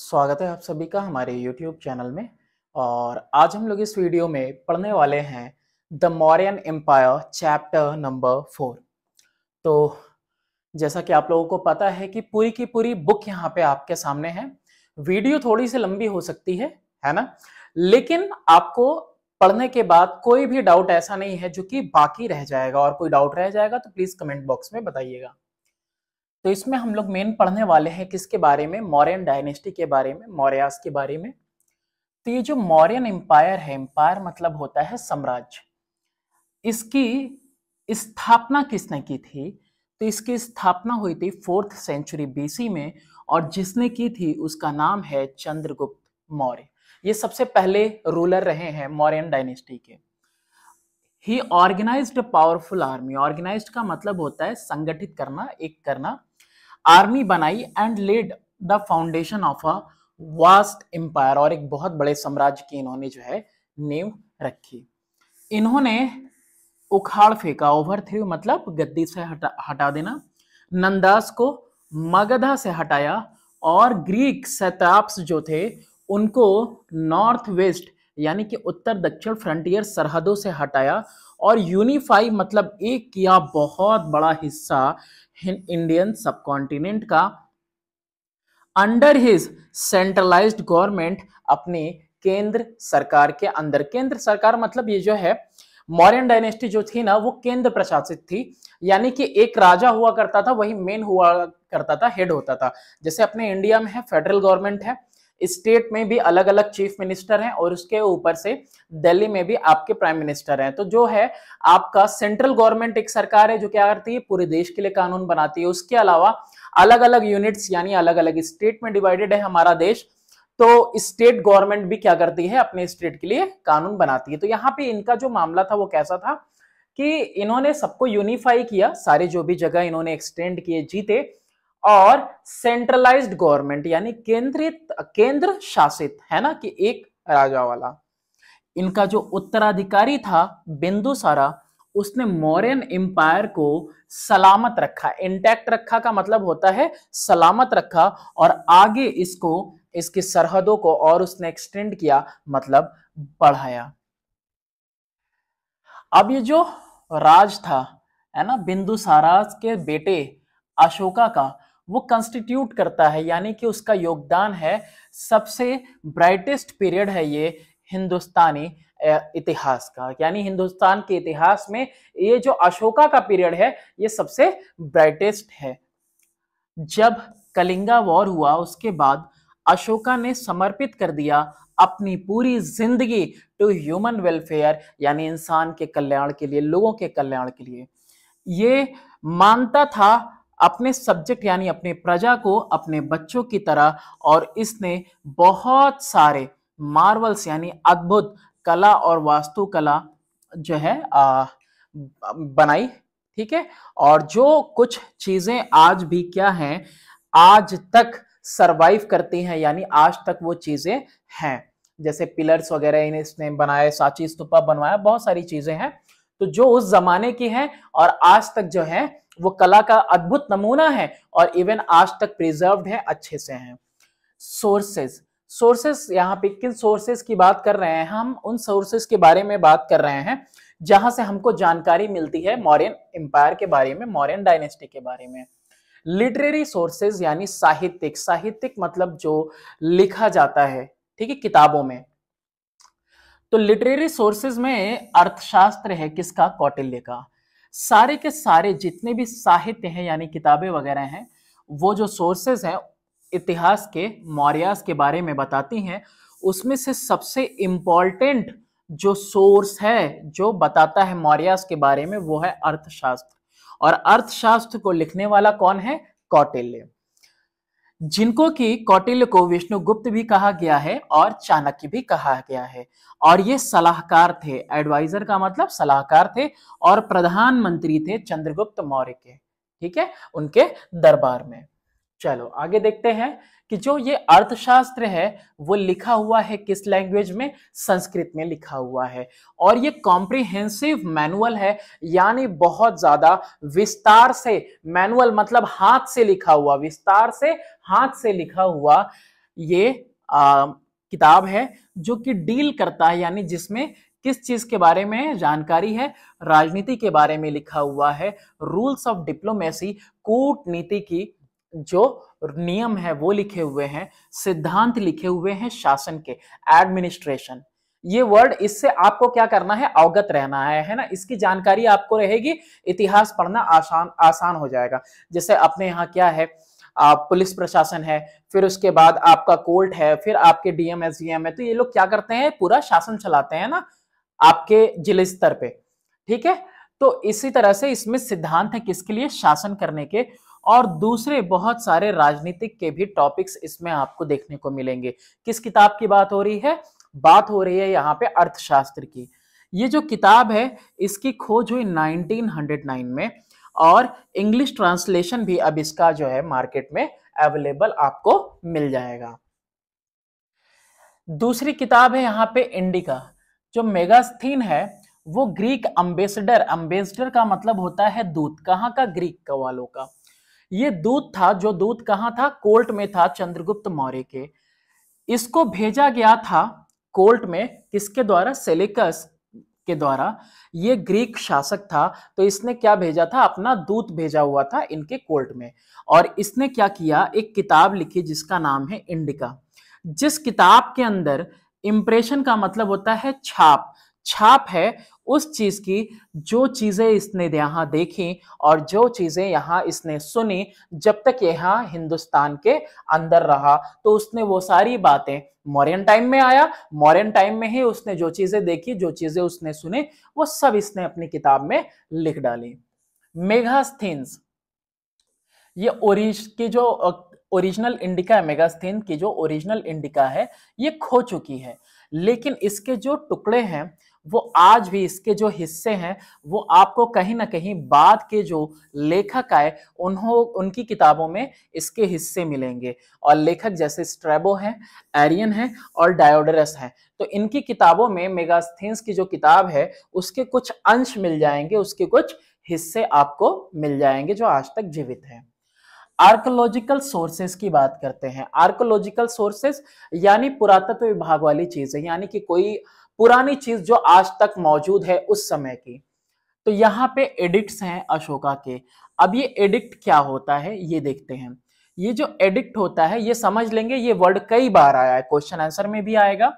स्वागत है आप सभी का हमारे YouTube चैनल में। और आज हम लोग इस वीडियो में पढ़ने वाले हैं the Mauryan empire chapter number 4। तो जैसा कि आप लोगों को पता है कि पूरी की पूरी बुक यहाँ पे आपके सामने है। वीडियो थोड़ी सी लंबी हो सकती है ना, लेकिन आपको पढ़ने के बाद कोई भी डाउट ऐसा नहीं है जो कि बाकी रह जाएगा, और कोई डाउट रह जाएगा तो प्लीज कमेंट बॉक्स में बताइएगा। तो इसमें हम लोग मेन पढ़ने वाले हैं किसके बारे में, मौर्यन डायनेस्टी के बारे में, मौर्यास के बारे में। तो ये जो मौर्यन एम्पायर है, एम्पायर मतलब होता है साम्राज्य, इसकी स्थापना किसने की थी? तो इसकी स्थापना हुई थी 4th सेंचुरी बीसी में, और जिसने की थी उसका नाम है चंद्रगुप्त मौर्य। ये सबसे पहले रूलर रहे हैं मौर्यन डायनेस्टी के। ही ऑर्गेनाइज्ड पावरफुल आर्मी। ऑर्गेनाइज्ड का मतलब होता है संगठित करना, एक करना। आर्मी बनाई and led the foundation of a vast empire, और एक बहुत बड़े साम्राज्य की इन्होंने जो है नींव रखी। इन्होंने उखाड़ फेंका, ओवरथ्रो मतलब गद्दी से हटा देना, नंदास को मगधा से हटाया, और ग्रीक सैत्राप्स जो थे उनको नॉर्थ वेस्ट यानी कि उत्तर दक्षिण फ्रंटियर सरहदों से हटाया, और यूनिफाई मतलब एक किया बहुत बड़ा हिस्सा इंडियन सबकॉन्टिनेंट का अंडर हिज सेंट्रलाइज्ड गवर्नमेंट, अपने केंद्र सरकार के अंदर। केंद्र सरकार मतलब ये जो है मौर्यन डायनेस्टी जो थी ना, वो केंद्र प्रशासित थी, यानी कि एक राजा हुआ करता था, वही मेन हुआ करता था, हेड होता था। जैसे अपने इंडिया में है फेडरल गवर्नमेंट है, स्टेट में भी अलग अलग चीफ मिनिस्टर हैं, और उसके ऊपर से दिल्ली में भी आपके प्राइम मिनिस्टर हैं। तो जो है आपका सेंट्रल गवर्नमेंट एक सरकार है जो क्या करती है, पूरे देश के लिए कानून बनाती है। उसके अलावा अलग अलग यूनिट्स यानी अलग अलग स्टेट में डिवाइडेड है हमारा देश, तो स्टेट गवर्नमेंट भी क्या करती है, अपने स्टेट के लिए कानून बनाती है। तो यहाँ पे इनका जो मामला था वो कैसा था कि इन्होंने सबको यूनिफाई किया, सारे जो भी जगह इन्होंने एक्सटेंड किए, जीते, और सेंट्रलाइज्ड गवर्नमेंट यानी केंद्र शासित, है ना, कि एक राजा वाला। इनका जो उत्तराधिकारी था बिंदुसारा, उसने मौर्यन एम्पायर को सलामत रखा। इंटैक्ट रखा का मतलब होता है सलामत रखा, और आगे इसको, इसकी सरहदों को और उसने एक्सटेंड किया, मतलब बढ़ाया। अब ये जो राज था, है ना, बिंदुसारा के बेटे अशोका का, वो कंस्टिट्यूट करता है, यानी कि उसका योगदान है, सबसे ब्राइटेस्ट पीरियड है ये हिंदुस्तानी इतिहास का। यानी हिंदुस्तान के इतिहास में ये जो अशोका का पीरियड है ये सबसे ब्राइटेस्ट है। जब कलिंगा वॉर हुआ उसके बाद अशोका ने समर्पित कर दिया अपनी पूरी जिंदगी टू ह्यूमन वेलफेयर, यानी इंसान के कल्याण के लिए, लोगों के कल्याण के लिए। ये मानता था अपने सब्जेक्ट यानी अपने प्रजा को अपने बच्चों की तरह, और इसने बहुत सारे मार्वल्स यानी अद्भुत कला और वास्तुकला जो है बनाई, ठीक है। और जो कुछ चीजें आज भी क्या हैं, आज तक सरवाइव करती हैं, यानी आज तक वो चीजें हैं, जैसे पिलर्स वगैरह इन्हें इसने बनाए, सांची स्तूपा बनवाया, बहुत सारी चीजें हैं तो जो उस जमाने की हैं, और आज तक जो है वो कला का अद्भुत नमूना है, और इवन आज तक प्रिजर्व्ड है, अच्छे से हैं। सोर्सेस, सोर्सेस यहाँ पे किन सोर्सेस की बात कर रहे हैं हम? उन सोर्सेस के बारे में बात कर रहे हैं जहां से हमको जानकारी मिलती है मौर्यन एम्पायर के बारे में, मौर्यन डायनेस्टी के बारे में। लिटरेरी सोर्सेज यानी साहित्यिक, साहित्यिक मतलब जो लिखा जाता है, ठीक है, किताबों में। तो लिटरेरी सोर्सेज में अर्थशास्त्र है किसका? कौटिल्य का। सारे के सारे जितने भी साहित्य हैं यानी किताबें वगैरह हैं, वो जो सोर्सेज हैं इतिहास के, मौर्यास के बारे में बताती हैं, उसमें से सबसे इंपॉर्टेंट जो सोर्स है जो बताता है मौर्यास के बारे में, वो है अर्थशास्त्र। और अर्थशास्त्र को लिखने वाला कौन है? कौटिल्य, जिनको कि कौटिल्य को विष्णुगुप्त भी कहा गया है और चाणक्य भी कहा गया है। और ये सलाहकार थे, एडवाइजर का मतलब सलाहकार थे, और प्रधानमंत्री थे चंद्रगुप्त मौर्य के, ठीक है, उनके दरबार में। चलो आगे देखते हैं कि जो ये अर्थशास्त्र है वो लिखा हुआ है किस लैंग्वेज में? संस्कृत में लिखा हुआ है। और ये कॉम्प्रिहेंसिव मैनुअल है, यानी बहुत ज्यादा विस्तार से, मैनुअल मतलब हाथ से लिखा हुआ, विस्तार से हाथ से लिखा हुआ ये किताब है जो कि डील करता है, यानी जिसमें किस चीज के बारे में जानकारी है, राजनीति के बारे में लिखा हुआ है, रूल्स ऑफ डिप्लोमेसी, कूटनीति की जो नियम है वो लिखे हुए हैं, सिद्धांत लिखे हुए हैं शासन के, एडमिनिस्ट्रेशन। ये वर्ड, इससे आपको क्या करना है, अवगत रहना है ना, इसकी जानकारी आपको रहेगी, इतिहास पढ़ना आसान आसान हो जाएगा। जैसे अपने यहाँ क्या है, पुलिस प्रशासन है, फिर उसके बाद आपका कोर्ट है, फिर आपके डीएम एसडीएम है, तो ये लोग क्या करते हैं, पूरा शासन चलाते हैं ना आपके जिले स्तर पे, ठीक है। तो इसी तरह से इसमें सिद्धांत है किसके लिए, शासन करने के, और दूसरे बहुत सारे राजनीतिक के भी टॉपिक्स इसमें आपको देखने को मिलेंगे। किस किताब की बात हो रही है, बात हो रही है यहाँ पे अर्थशास्त्र की। ये जो किताब है इसकी खोज हुई 1909 में, और इंग्लिश ट्रांसलेशन भी अब इसका जो है मार्केट में अवेलेबल आपको मिल जाएगा। दूसरी किताब है यहाँ पे इंडिका। जो मेगास्थीन है वो ग्रीक अम्बेसडर, अम्बेसडर का मतलब होता है दूत, कहाँ का, ग्रीक का वालों का। ये दूत था, जो दूत कहाँ था, कोर्ट में था चंद्रगुप्त मौर्य के। इसको भेजा गया था कोर्ट में किसके द्वारा, सेलेकस के द्वारा। ये ग्रीक शासक था, तो इसने क्या भेजा था, अपना दूत भेजा हुआ था इनके कोर्ट में, और इसने क्या किया, एक किताब लिखी जिसका नाम है इंडिका। जिस किताब के अंदर इंप्रेशन का मतलब होता है छाप, छाप है उस चीज की जो चीजें इसने यहां देखी और जो चीजें यहां इसने सुनी जब तक यहां हिंदुस्तान के अंदर रहा। तो उसने वो सारी बातें, मौर्यन टाइम में आया, मौर्यन टाइम में ही उसने जो चीजें देखी, जो चीजें उसने सुनी, वो सब इसने अपनी किताब में लिख डाली। मेगास्थीन्स, ये ओरिजिनल इंडिका है, मेगास्थीन की जो ओरिजिनल इंडिका है ये खो चुकी है, लेकिन इसके जो टुकड़े हैं वो आज भी, इसके जो हिस्से हैं वो आपको कहीं ना कहीं बाद के जो लेखक आए उनकी किताबों में इसके हिस्से मिलेंगे। और लेखक जैसे स्ट्रैबो हैं, एरियन हैं और डायोडरस हैं, तो इनकी किताबों में मेगास्थीन्स की जो किताब है उसके कुछ अंश मिल जाएंगे, उसके कुछ हिस्से आपको मिल जाएंगे जो आज तक जीवित हैं। आर्कोलॉजिकल सोर्सेस की बात करते हैं। आर्कोलॉजिकल सोर्सेस यानी पुरातत्व विभाग वाली चीज है, यानी कि कोई पुरानी चीज जो आज तक मौजूद है उस समय की। तो यहाँ पे एडिक्ट्स हैं अशोका के। अब ये एडिक्ट क्या होता है ये देखते हैं। ये जो एडिक्ट होता है ये समझ लेंगे, ये वर्ड कई बार आया है, क्वेश्चन आंसर में भी आएगा।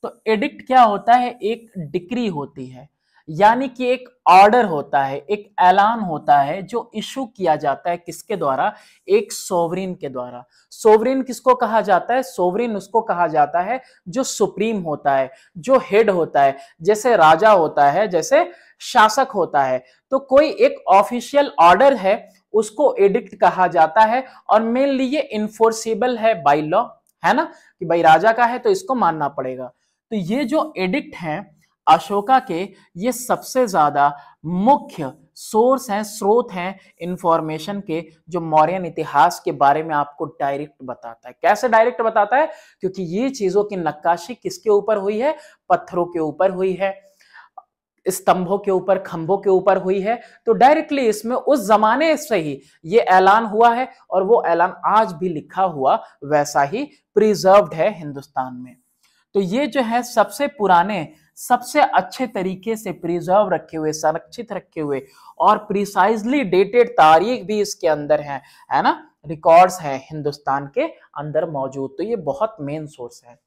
तो एडिक्ट क्या होता है, एक डिक्री होती है, यानी कि एक ऑर्डर होता है, एक ऐलान होता है जो इशू किया जाता है किसके द्वारा, एक सोवरेन के द्वारा। सोवरेन किसको कहा जाता है, सोवरेन उसको कहा जाता है जो सुप्रीम होता है, जो हेड होता है, जैसे राजा होता है, जैसे शासक होता है। तो कोई एक ऑफिशियल ऑर्डर है उसको एडिक्ट कहा जाता है, और मेनली ये इन्फोर्सेबल है बाय लॉ, है ना, कि भाई राजा का है तो इसको मानना पड़ेगा। तो ये जो एडिक्ट हैं अशोका के, ये सबसे ज्यादा मुख्य सोर्स हैं, स्रोत हैं इंफॉर्मेशन के, जो मौर्यन इतिहास के बारे में आपको डायरेक्ट बताता है। कैसे डायरेक्ट बताता है, क्योंकि ये चीजों की नक्काशी किसके ऊपर हुई है, पत्थरों के ऊपर हुई है, स्तंभों के ऊपर, खंभों के ऊपर हुई है। तो डायरेक्टली इसमें उस जमाने से ही ये ऐलान हुआ है, और वो ऐलान आज भी लिखा हुआ वैसा ही प्रिजर्व्ड है हिंदुस्तान में। तो ये जो है सबसे पुराने, सबसे अच्छे तरीके से प्रिजर्व रखे हुए, संरक्षित रखे हुए, और प्रिसाइजली डेटेड तारीख भी इसके अंदर है ना, रिकॉर्ड्स हैं हिंदुस्तान के अंदर मौजूद। तो ये बहुत मेन सोर्स है।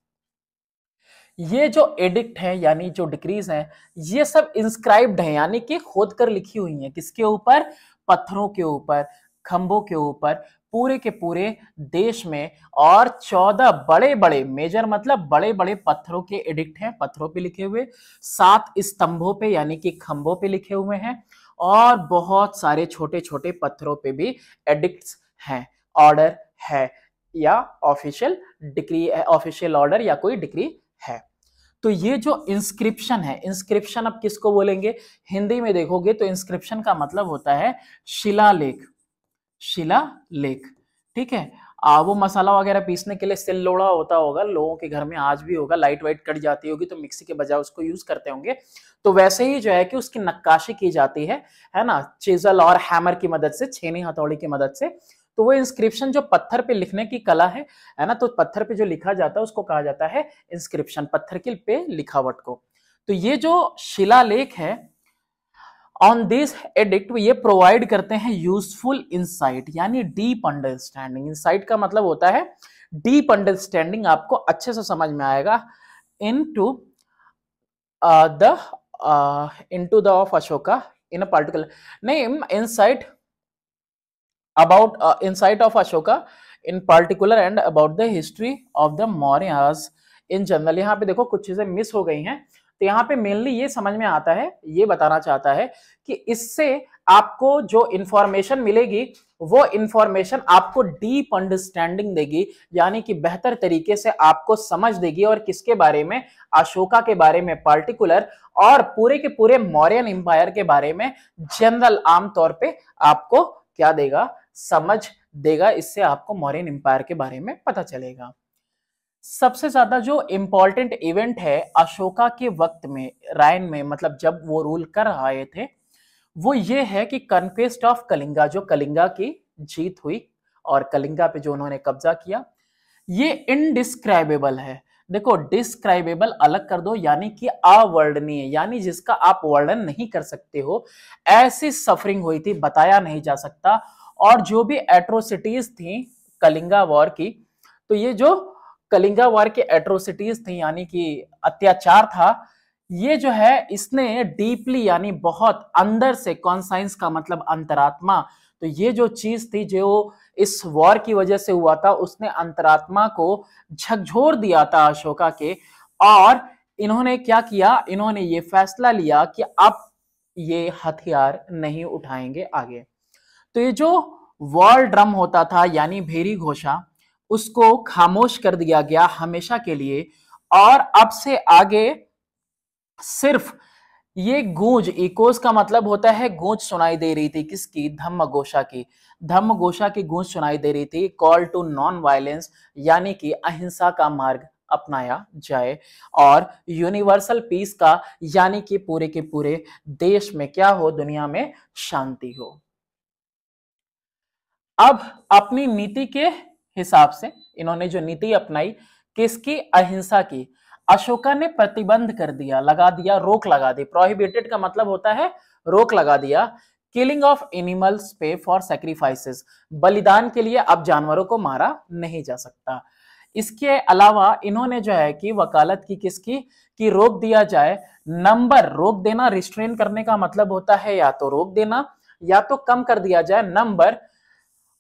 ये जो एडिक्ट है यानी जो डिक्रीज हैं, ये सब इंस्क्राइब्ड है, यानी कि खोद कर लिखी हुई है, किसके ऊपर, पत्थरों के ऊपर, खंभों के ऊपर, पूरे के पूरे देश में। और 14 बड़े बड़े, मेजर मतलब बड़े बड़े पत्थरों के एडिक्ट हैं, पत्थरों पे लिखे हुए, 7 स्तंभों पे यानी कि खंभों पे लिखे हुए हैं, और बहुत सारे छोटे छोटे पत्थरों पे भी एडिक्ट्स हैं, ऑर्डर है, या ऑफिशियल डिक्री, ऑफिशियल ऑर्डर या कोई डिक्री है। तो ये जो इंस्क्रिप्शन है, इंस्क्रिप्शन अब किसको बोलेंगे, हिंदी में देखोगे तो इंस्क्रिप्शन का मतलब होता है शिलालेख, शिलालेख, ठीक है। वो मसाला वगैरह पीसने के लिए सिललोड़ा होता होगा, लोगों के घर में आज भी होगा, लाइट वाइट कट जाती होगी तो मिक्सी के बजाय उसको यूज करते होंगे। तो वैसे ही जो है कि उसकी नक्काशी की जाती है ना, चिजल और हैमर की मदद से, छेनी हथौड़ी की मदद से। तो वो इंस्क्रिप्शन जो पत्थर पे लिखने की कला है ना, तो पत्थर पे जो लिखा जाता है उसको कहा जाता है इंस्क्रिप्शन, पत्थर के पे लिखावट को। तो ये जो शिलालेख है ऑन दिस एडिक्ट ये प्रोवाइड करते हैं यूजफुल इंसाइट यानी डीप अंडरस्टैंडिंग। इंसाइट का मतलब होता है डीप अंडरस्टैंडिंग, आपको अच्छे से समझ में आएगा into the into the of Ashoka in a particular नहीं insight about insight of Ashoka in particular and about the history of the Mauryas in general। यहाँ पे देखो कुछ चीजें मिस हो गई हैं, तो यहाँ पे मेनली ये समझ में आता है, ये बताना चाहता है कि इससे आपको जो इंफॉर्मेशन मिलेगी वो इंफॉर्मेशन आपको डीप अंडरस्टैंडिंग देगी, यानी कि बेहतर तरीके से आपको समझ देगी। और किसके बारे में? अशोका के बारे में पर्टिकुलर, और पूरे के पूरे मौर्यन एम्पायर के बारे में जनरल आमतौर पे आपको क्या देगा? समझ देगा। इससे आपको मौर्यन एम्पायर के बारे में पता चलेगा। सबसे ज्यादा जो इंपॉर्टेंट इवेंट है अशोका के वक्त में, रायन में, मतलब जब वो रूल कर रहे थे, वो ये है कि कन्क्वेस्ट ऑफ कलिंगा, जो कलिंगा की जीत हुई और कलिंगा पे जो उन्होंने कब्जा किया, ये इनडिस्क्राइबेबल है। देखो डिस्क्राइबेबल अलग कर दो, यानी कि अवर्णनीय, यानी जिसका आप वर्णन नहीं कर सकते हो, ऐसी सफरिंग हुई थी, बताया नहीं जा सकता। और जो भी एट्रोसिटीज थी कलिंगा वॉर की, तो ये जो कलिंगा वॉर की एट्रोसिटीज थी यानी कि अत्याचार था, ये जो है इसने डीपली यानी बहुत अंदर से, कॉन्साइंस का मतलब अंतरात्मा, तो ये जो चीज थी जो इस वॉर की वजह से हुआ था, उसने अंतरात्मा को झकझोर दिया था अशोका के। और इन्होंने क्या किया? इन्होंने ये फैसला लिया कि अब ये हथियार नहीं उठाएंगे आगे। तो ये जो वॉर ड्रम होता था यानी भेरी घोषा, उसको खामोश कर दिया गया हमेशा के लिए। और अब से आगे सिर्फ ये गूंज, इकोस का मतलब होता है गूंज, सुनाई दे रही थी। किसकी? धम्मघोषा की। धम्मघोषा की गूंज सुनाई दे रही थी। कॉल टू नॉन वायलेंस, यानी कि अहिंसा का मार्ग अपनाया जाए, और यूनिवर्सल पीस का, यानी कि पूरे के पूरे देश में क्या हो? दुनिया में शांति हो। अब अपनी नीति के हिसाब से इन्होंने जो नीति अपनाई, किसकी? अहिंसा की। अशोका ने प्रतिबंध कर दिया, लगा दिया, रोक लगा दी। प्रोहिबिटेड का मतलब होता है रोक लगा दिया। किलिंग ऑफ एनिमल्स पे फॉर सैक्रिफाइसेस, बलिदान के लिए अब जानवरों को मारा नहीं जा सकता। इसके अलावा इन्होंने जो है कि वकालत की, किसकी? कि रोक दिया जाए नंबर, रोक देना, रिस्ट्रेन करने का मतलब होता है या तो रोक देना या तो कम कर दिया जाए नंबर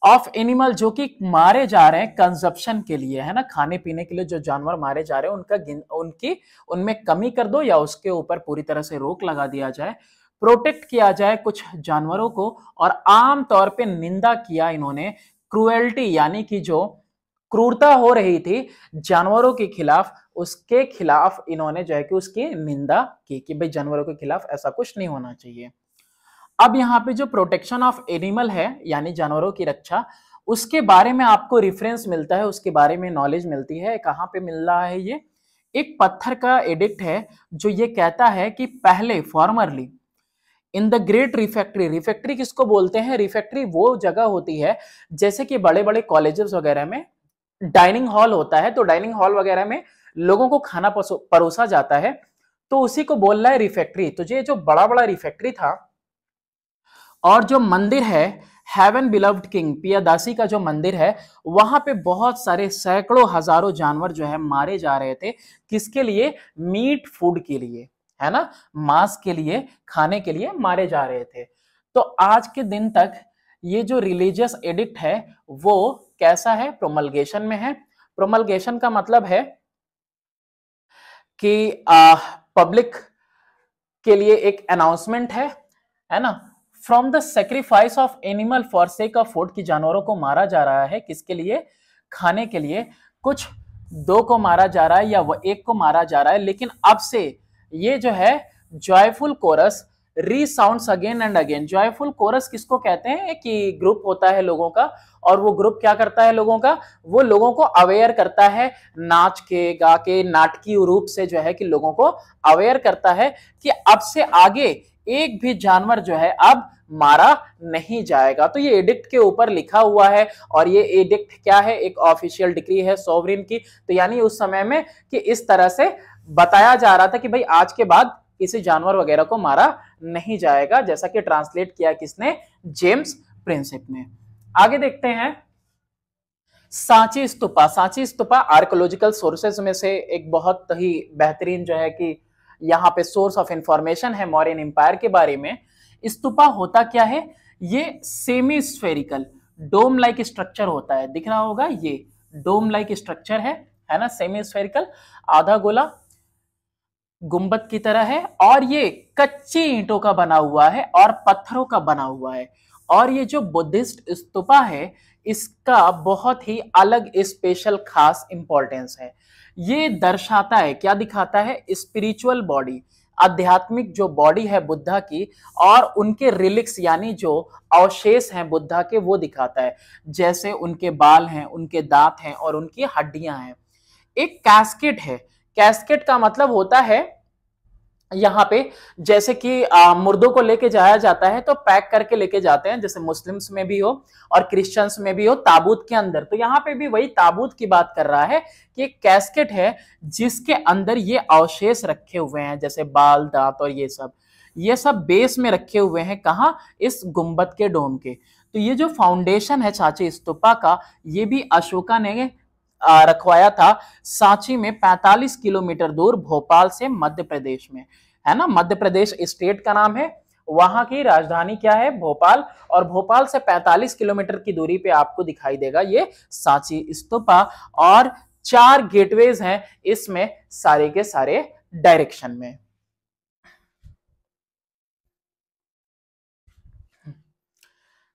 ऑफ एनिमल जो कि मारे जा रहे हैं कंजप्शन के लिए, है ना, खाने पीने के लिए जो जानवर मारे जा रहे हैं उनकी उनमें कमी कर दो या उसके ऊपर पूरी तरह से रोक लगा दिया जाए। प्रोटेक्ट किया जाए कुछ जानवरों को। और आम तौर पे निंदा किया इन्होंने क्रुएल्टी, यानी कि जो क्रूरता हो रही थी जानवरों के खिलाफ, उसके खिलाफ इन्होंने जो है कि उसकी निंदा की कि भाई जानवरों के खिलाफ ऐसा कुछ नहीं होना चाहिए। अब यहाँ पे जो प्रोटेक्शन ऑफ एनिमल है यानी जानवरों की रक्षा, उसके बारे में आपको रेफरेंस मिलता है, उसके बारे में नॉलेज मिलती है। कहाँ पे मिल रहा है? ये एक पत्थर का एडिक्ट है जो ये कहता है कि पहले formerly in the great refractory, refractory किसको बोलते हैं? रिफैक्ट्री वो जगह होती है जैसे कि बड़े बड़े कॉलेजेस वगैरह में डाइनिंग हॉल होता है, तो डाइनिंग हॉल वगैरह में लोगों को खाना परोसा जाता है, तो उसी को बोल रहा है रिफैक्ट्री। तो ये जो बड़ा बड़ा रिफैक्ट्री था, और जो मंदिर है हेवन बिलव्ड किंग, पियादासी का जो मंदिर है, वहां पे बहुत सारे सैकड़ों हजारों जानवर जो है मारे जा रहे थे। किसके लिए? मीट फूड के लिए, है ना, मांस के लिए, खाने के लिए मारे जा रहे थे। तो आज के दिन तक ये जो रिलीजियस एडिक्ट है वो कैसा है? प्रोमलगेशन में है। प्रोमलगेशन का मतलब है कि पब्लिक के लिए एक अनाउंसमेंट है ना। From the sacrifice of animal for sake of food, की जानवरों को मारा जा रहा है किसके लिए? खाने के लिए। कुछ दो को मारा जा रहा है या वो एक को मारा जा रहा है, लेकिन अब से ये जो है joyful chorus resounds again and again. Joyful chorus किसको कहते हैं? कि ग्रुप होता है लोगों का, और वो ग्रुप क्या करता है लोगों का? वो लोगों को अवेयर करता है, नाच के, गा के, नाटकीय रूप से जो है कि लोगों को अवेयर करता है कि अब से आगे एक भी जानवर जो है अब मारा नहीं जाएगा। तो ये एडिक्ट के ऊपर लिखा हुआ है और ये एडिक्ट क्या है, एक ऑफिशियल डिक्री है सोवरेन की। तो यानी उस समय में कि इस तरह से बताया जा रहा था कि भाई आज के बाद किसी जानवर वगैरह को मारा नहीं जाएगा, जैसा कि ट्रांसलेट किया किसने, जेम्स प्रिंसिप ने। आगे देखते हैं सांची स्तूपा। सांची स्तूपा आर्कोलॉजिकल सोर्सेज में से एक बहुत ही बेहतरीन जो है कि यहाँ पे सोर्स ऑफ इंफॉर्मेशन है मौर्यन एम्पायर के बारे में। स्तूपा होता क्या है, ये सेमी स्फेरिकल डोम लाइक स्ट्रक्चर होता है, दिख रहा होगा ये डोम लाइक स्ट्रक्चर है ना, सेमी स्फेरिकल, आधा गोला गुंबद की तरह है और ये कच्ची ईंटों का बना हुआ है और पत्थरों का बना हुआ है। और ये जो बुद्धिस्ट स्तूपा है इसका बहुत ही अलग स्पेशल खास इंपॉर्टेंस है। ये दर्शाता है, क्या दिखाता है, स्पिरिचुअल बॉडी, आध्यात्मिक जो बॉडी है बुद्धा की और उनके रिलिक्स यानी जो अवशेष हैं बुद्धा के वो दिखाता है, जैसे उनके बाल हैं, उनके दांत हैं और उनकी हड्डियां हैं। एक कैस्केट है, कैस्केट का मतलब होता है यहाँ पे जैसे कि मुर्दों को लेके जाया जाता है तो पैक करके लेके जाते हैं, जैसे मुस्लिम्स में भी हो और क्रिश्चियंस में भी हो ताबूत के अंदर, तो यहाँ पे भी वही ताबूत की बात कर रहा है कि एक कैस्केट है जिसके अंदर ये अवशेष रखे हुए हैं, जैसे बाल दांत और ये सब बेस में रखे हुए हैं, कहाँ, इस गुंबद के डोम के। तो ये जो फाउंडेशन है सांची स्तूपा का, ये भी अशोका ने रखवाया था सांची में 45 किलोमीटर दूर भोपाल से, मध्य प्रदेश में, है ना, मध्य प्रदेश स्टेट का नाम है, वहां की राजधानी क्या है, भोपाल, और भोपाल से 45 किलोमीटर की दूरी पे आपको दिखाई देगा ये सांची स्तूपा। और 4 गेटवेज हैं इसमें सारे के सारे डायरेक्शन में।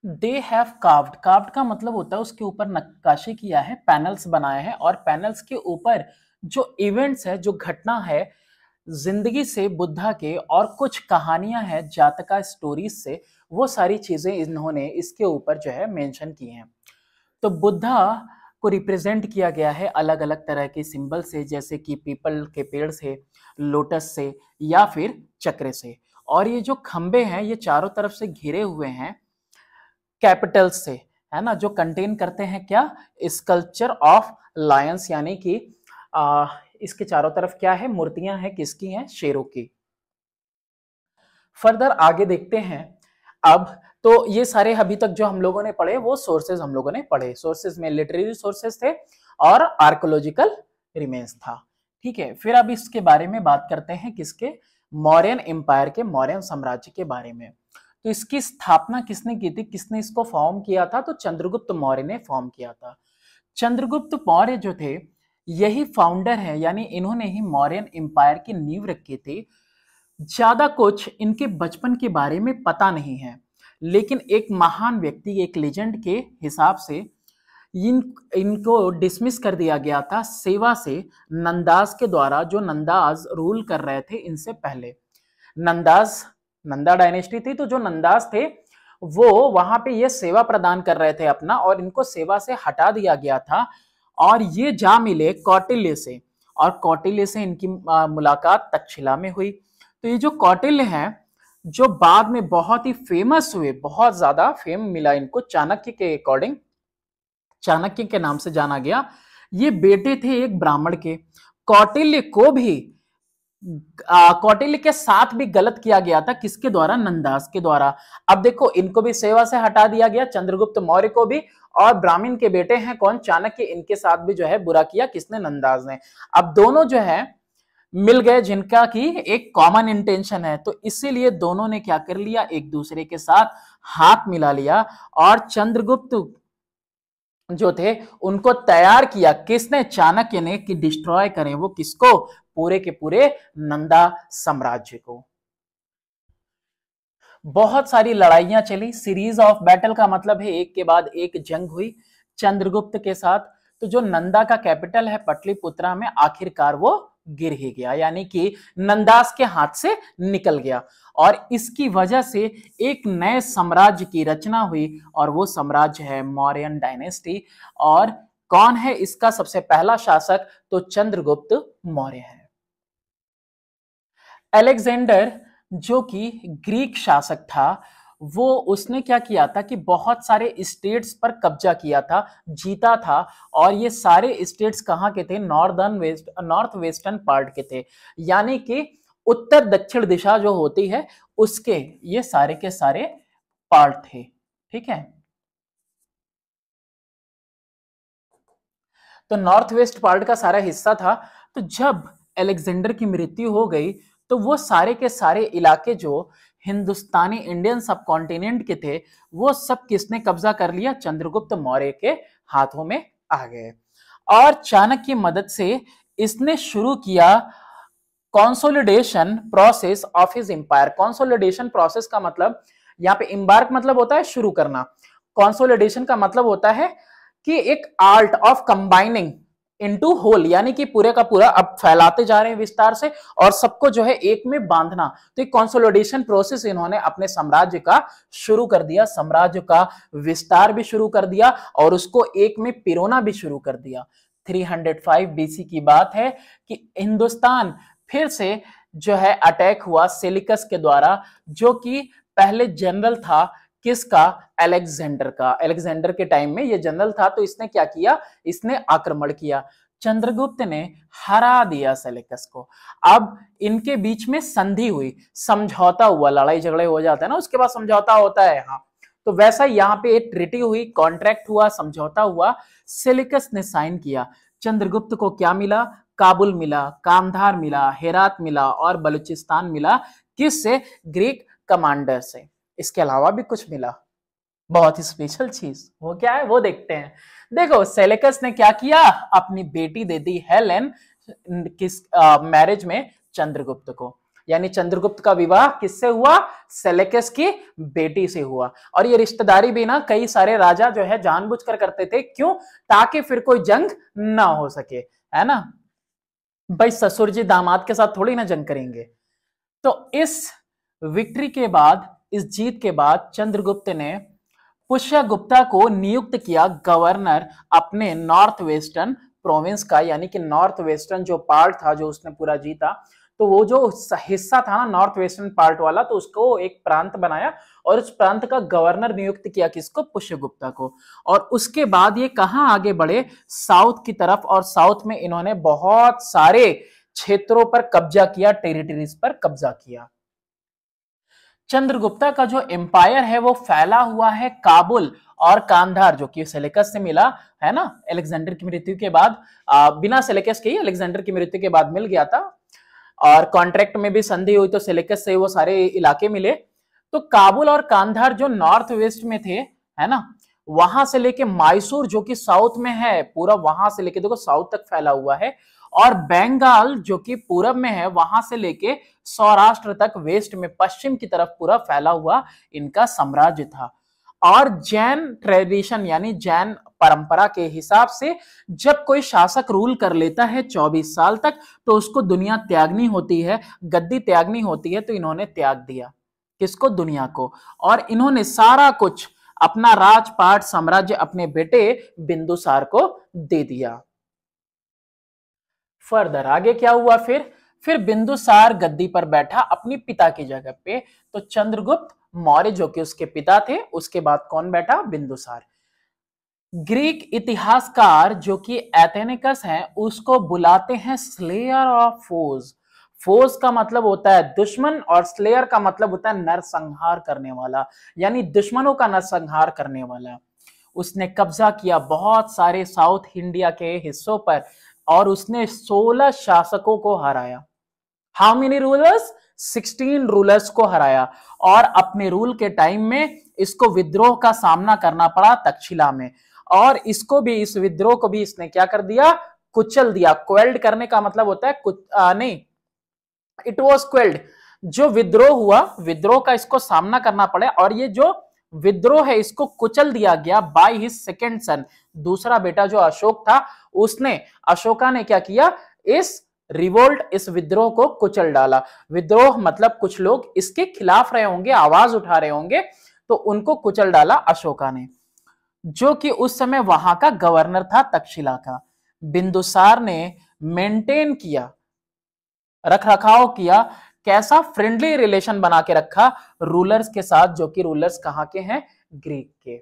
दे हैव कार्व्ड, कार्व्ड का मतलब होता है उसके ऊपर नक्काशी किया है, पैनल्स बनाए हैं और पैनल्स के ऊपर जो इवेंट्स है, जो घटना है जिंदगी से बुद्धा के और कुछ कहानियां हैं जातका स्टोरीज से, वो सारी चीजें इन्होंने इसके ऊपर जो है मेंशन की हैं। तो बुद्धा को रिप्रेजेंट किया गया है अलग अलग तरह के सिंबल से, जैसे कि पीपल के पेड़ से, लोटस से या फिर चक्र से। और ये जो खंबे हैं ये चारों तरफ से घिरे हुए हैं कैपिटल्स से, है ना, जो कंटेन करते हैं क्या, स्कल्पचर ऑफ लायंस, यानी कि इसके चारों तरफ क्या है, मूर्तियां हैं, किसकी हैं, शेरों की। फर्दर आगे देखते हैं अब। तो ये सारे अभी तक जो हम लोगों ने पढ़े वो सोर्सेज हम लोगों ने पढ़े, सोर्सेज में लिटरेरी सोर्सेज थे और आर्कोलॉजिकल रिमेन्स था। ठीक है, फिर अब इसके बारे में बात करते हैं किसके, मौर्यन एम्पायर के, मौर्यन साम्राज्य के बारे में। तो इसकी स्थापना किसने की थी, किसने इसको फॉर्म किया था, तो चंद्रगुप्त मौर्य ने फॉर्म किया था। चंद्रगुप्त मौर्य जो थे यही फाउंडर है, यानी इन्होंने ही मौर्यन एम्पायर की नींव रखी थी। ज्यादा कुछ इनके बचपन के बारे में पता नहीं है, लेकिन एक महान व्यक्ति, एक लेजेंड के हिसाब से इनको डिसमिस कर दिया गया था सेवा से नंदास के द्वारा, जो नंदास रूल कर रहे थे इनसे पहले। नंदास, नंदा डायनेस्टी थी, तो जो नंदास थे वो वहां पे ये सेवा प्रदान कर रहे थे अपना, और इनको सेवा से हटा दिया गया था। और ये जा मिले कौटिल्य से, और कौटिल्य से इनकी मुलाकात तक्षशिला में हुई। तो ये जो कौटिल्य हैं, जो बाद में बहुत ही फेमस हुए, बहुत ज्यादा फेम मिला इनको चाणक्य के अकॉर्डिंग, चाणक्य के नाम से जाना गया। ये बेटे थे एक ब्राह्मण के। कौटिल्य को भी कौटिल्य के साथ भी गलत किया गया था, किसके द्वारा, नंदास के द्वारा। अब देखो इनको भी सेवा से हटा दिया गया, चंद्रगुप्त मौर्य को भी, और ब्राह्मण के बेटे हैं कौन, चाणक्य, इनके साथ भी जो है बुरा किया किसने, नंदास ने। अब दोनों जो है मिल गए, जिनका की एक कॉमन इंटेंशन है, तो इसीलिए दोनों ने क्या कर लिया, एक दूसरे के साथ हाथ मिला लिया और चंद्रगुप्त जो थे उनको तैयार किया किसने, चाणक्य ने, कि डिस्ट्रॉय करें वो किसको, पूरे के पूरे नंदा साम्राज्य को। बहुत सारी लड़ाइयां चली, सीरीज ऑफ बैटल का मतलब है एक के बाद एक जंग हुई चंद्रगुप्त के साथ। तो जो नंदा का कैपिटल है पटलिपुत्रा में, आखिरकार वो गिर ही गया, यानी कि नंदास के हाथ से निकल गया, और इसकी वजह से एक नए साम्राज्य की रचना हुई, और वो साम्राज्य है मौर्यन डायनेस्टी। और कौन है इसका सबसे पहला शासक, तो चंद्रगुप्त मौर्य है। अलेक्जेंडर जो कि ग्रीक शासक था, वो उसने क्या किया था कि बहुत सारे स्टेट्स पर कब्जा किया था, जीता था। और ये सारे स्टेट्स कहाँ के थे? नॉर्थ वेस्टर्न पार्ट के थे, यानी कि उत्तर दक्षिण दिशा जो होती है उसके ये सारे के सारे पार्ट थे। ठीक है, तो नॉर्थ वेस्ट पार्ट का सारा हिस्सा था। तो जब अलेक्जेंडर की मृत्यु हो गई तो वो सारे के सारे इलाके जो हिंदुस्तानी इंडियन सब कॉन्टिनेंट के थे वो सब किसने कब्जा कर लिया? चंद्रगुप्त मौर्य के हाथों में आ गए। और चाणक्य की मदद से इसने शुरू किया consolidation process of his empire. Consolidation process का मतलब, यहाँ पे इम्बार्क मतलब होता है शुरू करना, कॉन्सोलिडेशन का मतलब होता है कि एक art of combining into whole, यानी कि पूरे का पूरा अब फैलाते जा रहे हैं विस्तार से और सबको जो है एक में बांधना। तो एक कंसोलिडेशन प्रोसेस इन्होंने अपने साम्राज्य का शुरू कर दिया, साम्राज्य का विस्तार भी शुरू कर दिया और उसको एक में पिरोना भी शुरू कर दिया। 305 बीसी की बात है कि हिंदुस्तान फिर से जो है अटैक हुआ सेलिकस के द्वारा, जो कि पहले जनरल था किसका? अलेक्जेंडर का। अलेक्जेंडर के टाइम में ये जनरल था, तो इसने क्या किया? इसने आक्रमण किया, चंद्रगुप्त ने हरा दिया सेलिकस को। अब इनके बीच में संधि हुई, समझौता हुआ, लड़ाई झगड़े हो जाते हैं ना उसके बाद समझौता होता है। हाँ, तो वैसा यहाँ पे एक ट्रीटी हुई, कॉन्ट्रैक्ट हुआ, समझौता हुआ, सेलिकस ने साइन किया। चंद्रगुप्त को क्या मिला? काबुल मिला, कांधार मिला, हेरात मिला और बलूचिस्तान मिला। किससे? ग्रीक कमांडर से। इसके अलावा भी कुछ मिला, बहुत ही स्पेशल चीज। वो क्या है वो देखते हैं। देखो सेलेकस ने क्या किया? अपनी बेटी दे दी हेलेन किस मैरिज में? चंद्रगुप्त को। यानी चंद्रगुप्त का विवाह किससे हुआ? सेलेकस की बेटी से हुआ। और ये रिश्तेदारी भी ना कई सारे राजा जो है जानबूझकर करते थे, क्यों? ताकि फिर कोई जंग ना हो सके, है ना। भाई ससुर जी दामाद के साथ थोड़ी ना जंग करेंगे। तो इस विक्ट्री के बाद, इस जीत के बाद चंद्रगुप्त ने पुष्यगुप्ता को नियुक्त किया गवर्नर अपने नॉर्थ वेस्टर्न प्रोविंस का, यानी कि नॉर्थ वेस्टर्न जो पार्ट था जो उसने पूरा जीता, तो वो जो हिस्सा था ना नॉर्थ वेस्टर्न पार्ट वाला, तो उसको एक प्रांत बनाया और उस प्रांत का गवर्नर नियुक्त किया किसको? पुष्यगुप्ता को। और उसके बाद ये कहां आगे बढ़े? साउथ की तरफ। और साउथ में इन्होंने बहुत सारे क्षेत्रों पर कब्जा किया, टेरिटरीज पर कब्जा किया। चंद्रगुप्ता का जो एम्पायर है वो फैला हुआ है काबुल और कांधार, जो कि सेलेकस से मिला है ना, अलेक्जेंडर की मृत्यु के बाद। बिना सेलेकस के ही अलेक्जेंडर की मृत्यु के बाद मिल गया था और कॉन्ट्रैक्ट में भी संधि हुई तो सेलेकस से वो सारे इलाके मिले। तो काबुल और कांधार जो नॉर्थ वेस्ट में थे, है ना, वहां से लेके मायसूर जो कि साउथ में है, पूरा वहां से लेके देखो साउथ तक फैला हुआ है। और बंगाल जो कि पूरब में है, वहां से लेके सौराष्ट्र तक वेस्ट में पश्चिम की तरफ पूरा फैला हुआ इनका साम्राज्य था। और जैन ट्रेडिशन यानी जैन परंपरा के हिसाब से जब कोई शासक रूल कर लेता है 24 साल तक तो उसको दुनिया त्यागनी होती है, गद्दी त्यागनी होती है। तो इन्होंने त्याग दिया किसको? दुनिया को। और इन्होंने सारा कुछ अपना राजपाट साम्राज्य अपने बेटे बिंदुसार को दे दिया। फर्दर आगे क्या हुआ? फिर बिंदुसार गद्दी पर बैठा अपनी पिता की जगह पे। तो चंद्रगुप्त मौर्य जो कि उसके पिता थे, उसके बाद कौन बैठा? बिंदुसार। ग्रीक इतिहासकार जो कि एथेनिकस हैं उसको बुलाते हैं स्लेयर ऑफ फोज। फोज का मतलब होता है दुश्मन और स्लेयर का मतलब होता है नरसंहार करने वाला, यानी दुश्मनों का नरसंहार करने वाला। उसने कब्जा किया बहुत सारे साउथ इंडिया के हिस्सों पर और उसने 16 शासकों को हराया। How many rulers? 16 रूलर्स को हराया। और अपने रूल के टाइम में इसको विद्रोह का सामना करना पड़ा तक्षशिला में, और इसको भी, इस विद्रोह को भी इसने क्या कर दिया? कुचल दिया। क्वेल्ड करने का मतलब होता है नहीं, इट वॉज क्वेल्ड। जो विद्रोह हुआ, विद्रोह का इसको सामना करना पड़े और ये जो विद्रोह है इसको कुचल दिया गया बाय हिज सेकंड सन। दूसरा बेटा जो अशोक था, उसने, अशोका ने क्या किया? इस रिवोल्ट, इस विद्रोह को कुचल डाला। विद्रोह मतलब कुछ लोग इसके खिलाफ रहे होंगे, आवाज उठा रहे होंगे, तो उनको कुचल डाला अशोका ने, जो कि उस समय वहां का गवर्नर था तक्षशिला का। बिंदुसार ने मेंटेन किया, रख रखाव किया कैसा फ्रेंडली रिलेशन बना के रखा रूलर्स के साथ, जो कि रूलर्स कहाँ के हैं, ग्रीक के।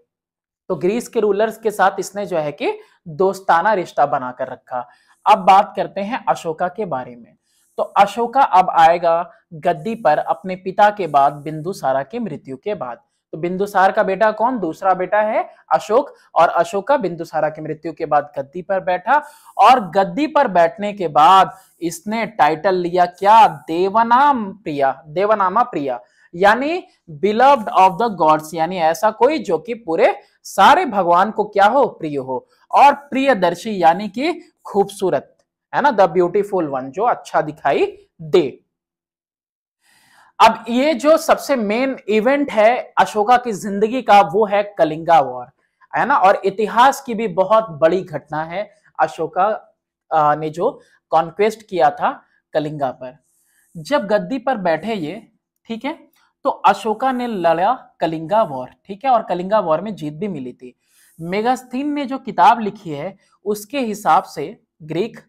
तो ग्रीस के रूलर्स के साथ इसने जो है कि दोस्ताना रिश्ता बनाकर रखा। अब बात करते हैं अशोका के बारे में। तो अशोका अब आएगा गद्दी पर अपने पिता के बाद, बिंदुसारा की मृत्यु के बाद। तो बिंदुसार का बेटा कौन, दूसरा बेटा है अशोक, और अशोका बिंदुसारा की मृत्यु के बाद गद्दी पर बैठा। और गद्दी पर बैठने के बाद इसने टाइटल लिया क्या, देवनाम प्रिया, देवनामा प्रिया, यानी बिलव्ड ऑफ द गॉड्स, यानी ऐसा कोई जो कि पूरे सारे भगवान को क्या हो, प्रिय हो। और प्रियदर्शी यानी कि खूबसूरत, है ना, द ब्यूटीफुल वन, जो अच्छा दिखाई दे। अब ये जो सबसे मेन इवेंट है अशोका की जिंदगी का, वो है कलिंगा वॉर, है ना। और इतिहास की भी बहुत बड़ी घटना है अशोका ने जो कॉन्क्वेस्ट किया था कलिंगा पर। जब गद्दी पर बैठे ये, ठीक है, तो अशोका ने लड़ा कलिंगा वॉर, ठीक है, और कलिंगा वॉर में जीत भी मिली थी। मेगास्थीन ने जो किताब लिखी है उसके हिसाब से, ग्रीक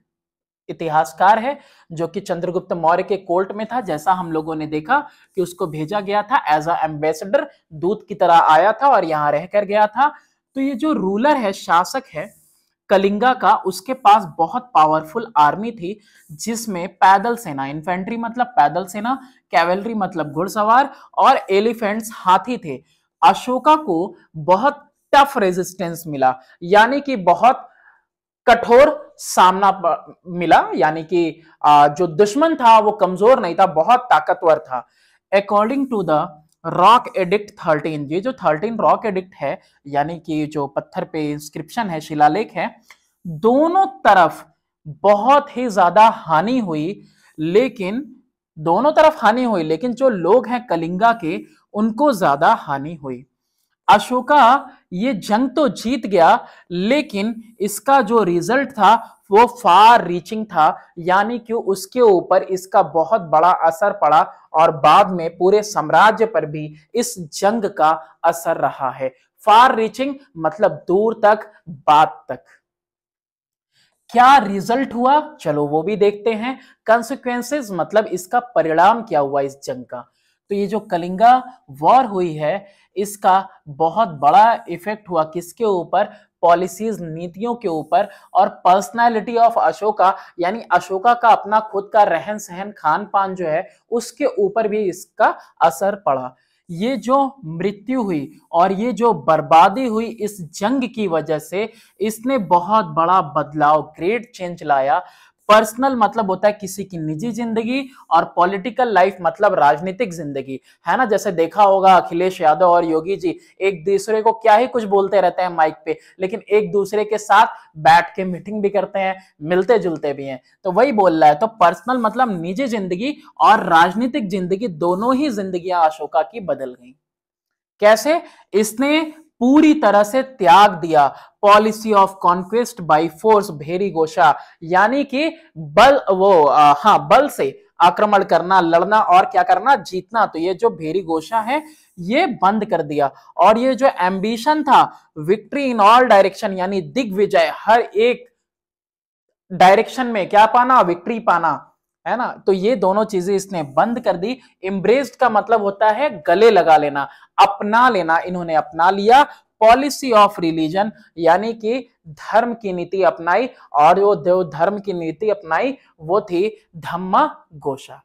इतिहासकार है जो कि चंद्रगुप्त मौर्य के कोर्ट में था, जैसा हम लोगों ने देखा कि उसको भेजा गया था एज अ एम्बेसडर, दूत की तरह आया था और यहां रहकर गया था। तो ये जो रूलर है, शासक है कलिंगा का, उसके पास बहुत पावरफुल आर्मी थी, जिसमें पैदल सेना, इन्फेंट्री मतलब पैदल सेना, कैवेलरी मतलब घुड़सवार, और एलिफेंट्स हाथी थे। अशोका को बहुत टफ रेजिस्टेंस मिला, यानी कि बहुत कठोर सामना मिला, यानी कि जो दुश्मन था वो कमजोर नहीं था, बहुत ताकतवर था। According to the rock edict 13, ये जो 13 रॉक एडिक्ट है, यानी कि जो पत्थर पे इंस्क्रिप्शन है, शिलालेख है, दोनों तरफ बहुत ही ज्यादा हानि हुई, लेकिन दोनों तरफ हानि हुई, लेकिन जो लोग हैं कलिंगा के, उनको ज्यादा हानि हुई। अशोका ये जंग तो जीत गया, लेकिन इसका जो रिजल्ट था वो फार रीचिंग था, यानी कि उसके ऊपर इसका बहुत बड़ा असर पड़ा, और बाद में पूरे साम्राज्य पर भी इस जंग का असर रहा है। फार रीचिंग मतलब दूर तक, बात तक। क्या रिजल्ट हुआ, चलो वो भी देखते हैं। कंसिक्वेंसेस मतलब इसका परिणाम क्या हुआ इस जंग का। तो ये जो कलिंगा वॉर हुई है, इसका बहुत बड़ा इफेक्ट हुआ किसके ऊपर, पॉलिसीज, नीतियों के ऊपर, और पर्सनालिटी ऑफ अशोका, यानी अशोका का अपना खुद का रहन सहन, खान पान जो है, उसके ऊपर भी इसका असर पड़ा। ये जो मृत्यु हुई और ये जो बर्बादी हुई इस जंग की वजह से, इसने बहुत बड़ा बदलाव, ग्रेट चेंज लाया। पर्सनल मतलब होता है किसी की निजी जिंदगी, और पॉलिटिकल लाइफ मतलब राजनीतिक जिंदगी, है ना। जैसे देखा होगा अखिलेश यादव और योगी जी एक दूसरे को क्या ही कुछ बोलते रहते हैं माइक पे, लेकिन एक दूसरे के साथ बैठ के मीटिंग भी करते हैं, मिलते जुलते भी हैं। तो वही बोल रहा है। तो पर्सनल मतलब निजी जिंदगी और राजनीतिक जिंदगी, दोनों ही जिंदगियां अशोका की बदल गई। कैसे, इसने पूरी तरह से त्याग दिया policy of conquest by force भेरी गोशा, यानी कि बल, बल से आक्रमण करना, लड़ना और क्या करना, जीतना। तो ये जो भेरी गोशा है ये बंद कर दिया। और ये जो एम्बिशन था, विक्ट्री इन ऑल डायरेक्शन, यानी दिग्विजय, हर एक डायरेक्शन में क्या पाना, विक्ट्री पाना, है ना। तो ये दोनों चीजें इसने बंद कर दी। एम्ब्रेस्ड का मतलब होता है गले लगा लेना, अपना लेना, इन्होंने अपना लिया। पॉलिसी ऑफ रिलीजन, यानी कि धर्म की नीति अपनाई, और जो धर्म की नीति अपनाई वो थी धम्मा गोशा।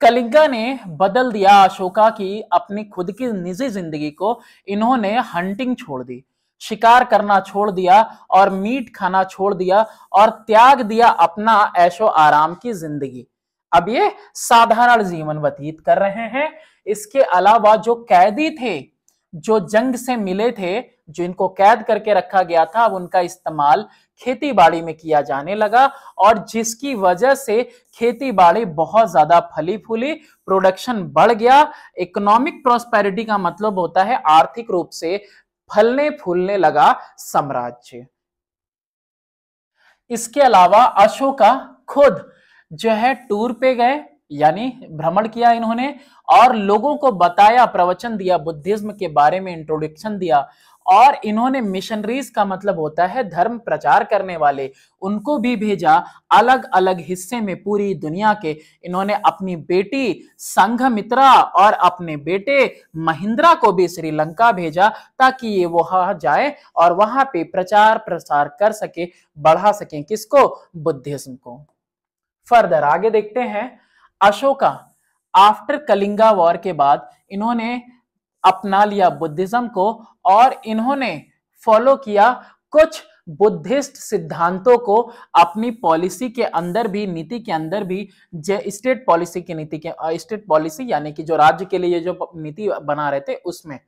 कलिंगा ने बदल दिया अशोका की अपनी खुद की निजी जिंदगी को। इन्होंने हंटिंग छोड़ दी, शिकार करना छोड़ दिया, और मीट खाना छोड़ दिया, और त्याग दिया अपना ऐशो आराम की जिंदगी। अब ये साधारण जीवन व्यतीत कर रहे हैं। इसके अलावा जो कैदी थे, जो जंग से मिले थे, जिनको कैद करके रखा गया था, अब उनका इस्तेमाल खेती बाड़ी में किया जाने लगा, और जिसकी वजह से खेती बाड़ी बहुत ज्यादा फली फूली, प्रोडक्शन बढ़ गया। इकोनॉमिक प्रॉस्पेरिटी का मतलब होता है आर्थिक रूप से फलने फूलने लगा साम्राज्य। इसके अलावा अशोका खुद जो है टूर पे गए, यानी भ्रमण किया इन्होंने, और लोगों को बताया, प्रवचन दिया, बुद्धिज्म के बारे में इंट्रोडक्शन दिया, और इन्होंने मिशनरीज का मतलब होता है धर्म प्रचार करने वाले, उनको भी भेजा अलग अलग हिस्से में पूरी दुनिया के। इन्होंने अपनी बेटी संघमित्रा और अपने बेटे महिंद्रा को भी श्रीलंका भेजा ताकि ये वहां जाए और वहां पे प्रचार प्रसार कर सके, बढ़ा सके किसको, बुद्धिज्म को। फर्दर आगे देखते हैं, अशोका आफ्टर कलिंगा वॉर के बाद इन्होंने अपना लिया बुद्धिज्म को और इन्होंने फॉलो किया कुछ बुद्धिस्ट सिद्धांतों को अपनी पॉलिसी के अंदर भी, नीति के अंदर भी, स्टेट पॉलिसी की नीति के, स्टेट पॉलिसी यानी कि जो राज्य के लिए ये जो नीति बना रहे थे उसमें,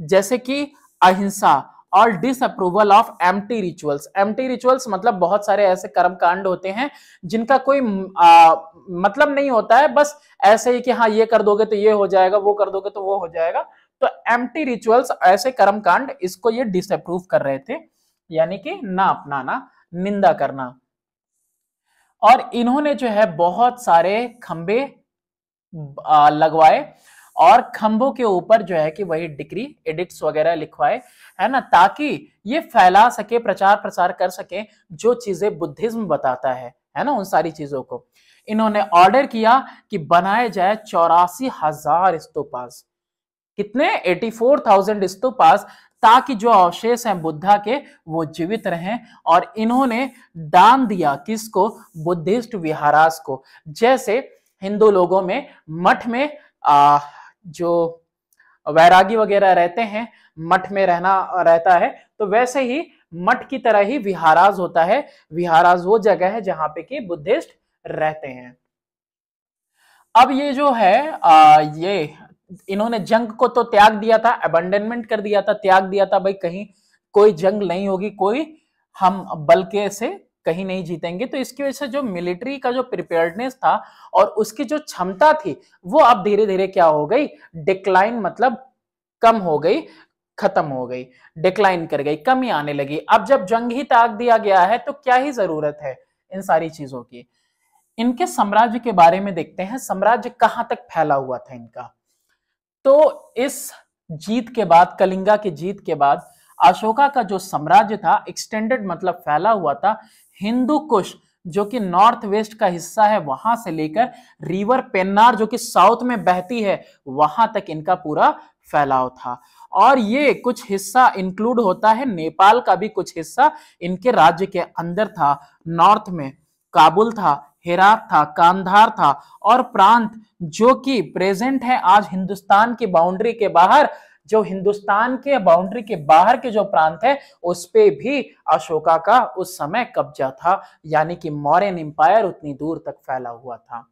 जैसे कि अहिंसा और disapproval of empty rituals. Empty rituals मतलब बहुत सारे ऐसे कर्मकांड होते हैं जिनका कोई मतलब नहीं होता है, बस ऐसे ही कि हाँ ये कर दोगे तो ये हो जाएगा, वो कर दोगे तो वो हो जाएगा। तो एम्प्टी रिचुअल्स ऐसे कर्मकांड, इसको ये डिसअप्रूव कर रहे थे, यानी कि ना अपनाना, निंदा करना। और इन्होंने जो है बहुत सारे खंबे लगवाए और खंभों के ऊपर जो है कि वही डिक्री एडिक्ट्स वगैरह लिखवाए, है ना, ताकि ये फैला सके, प्रचार प्रसार कर सके जो चीजें बुद्धिज्म बताता है ना, उन सारी चीजों को। इन्होंने ऑर्डर किया कि बनाए जाए 84,000 स्तूपास। कितने? 84,000 स्तूपास, ताकि जो अवशेष हैं बुद्धा के वो जीवित रहें। और इन्होंने दान दिया किसको? बुद्धिस्ट विहारास को। जैसे हिंदू लोगों में मठ में जो वैरागी वगैरह रहते हैं, मठ में रहता है, तो वैसे ही मठ की तरह ही विहाराज होता है। विहाराज वो जगह है जहां पे कि बुद्धिस्ट रहते हैं। अब ये जो है ये इन्होंने जंग को तो त्याग दिया था, अबंडनमेंट कर दिया था, त्याग दिया था, भाई कहीं कोई जंग नहीं होगी, कोई हम बल के से कहीं नहीं जीतेंगे। तो इसकी वजह से जो मिलिट्री का जो प्रिपेयर्डनेस था और उसकी जो क्षमता थी वो अब धीरे धीरे क्या हो गई? डिक्लाइन, मतलब कम हो गई, खत्म हो गई, डिक्लाइन कर गई, कमी आने लगी। अब जब जंग ही त्याग दिया गया है तो क्या ही जरूरत है इन सारी चीजों की। इनके साम्राज्य के बारे में देखते हैं, साम्राज्य कहां तक फैला हुआ था इनका। तो इस जीत के बाद, कलिंगा की जीत के बाद, अशोका का जो साम्राज्य था एक्सटेंडेड मतलब फैला हुआ था। हिंदू कुश जो कि नॉर्थ वेस्ट का हिस्सा है, वहां से लेकर रिवर पेन्नार जो कि साउथ में बहती है, वहां तक इनका पूरा फैलाव था। और ये कुछ हिस्सा इंक्लूड होता है, नेपाल का भी कुछ हिस्सा इनके राज्य के अंदर था। नॉर्थ में काबुल था, हेरात था, कांधार था, और प्रांत जो कि प्रेजेंट है आज हिंदुस्तान की बाउंड्री के बाहर, जो हिंदुस्तान के बाउंड्री के बाहर के जो प्रांत है उस पे भी अशोका का उस समय कब्जा था, यानी कि मौर्यन एम्पायर उतनी दूर तक फैला हुआ था।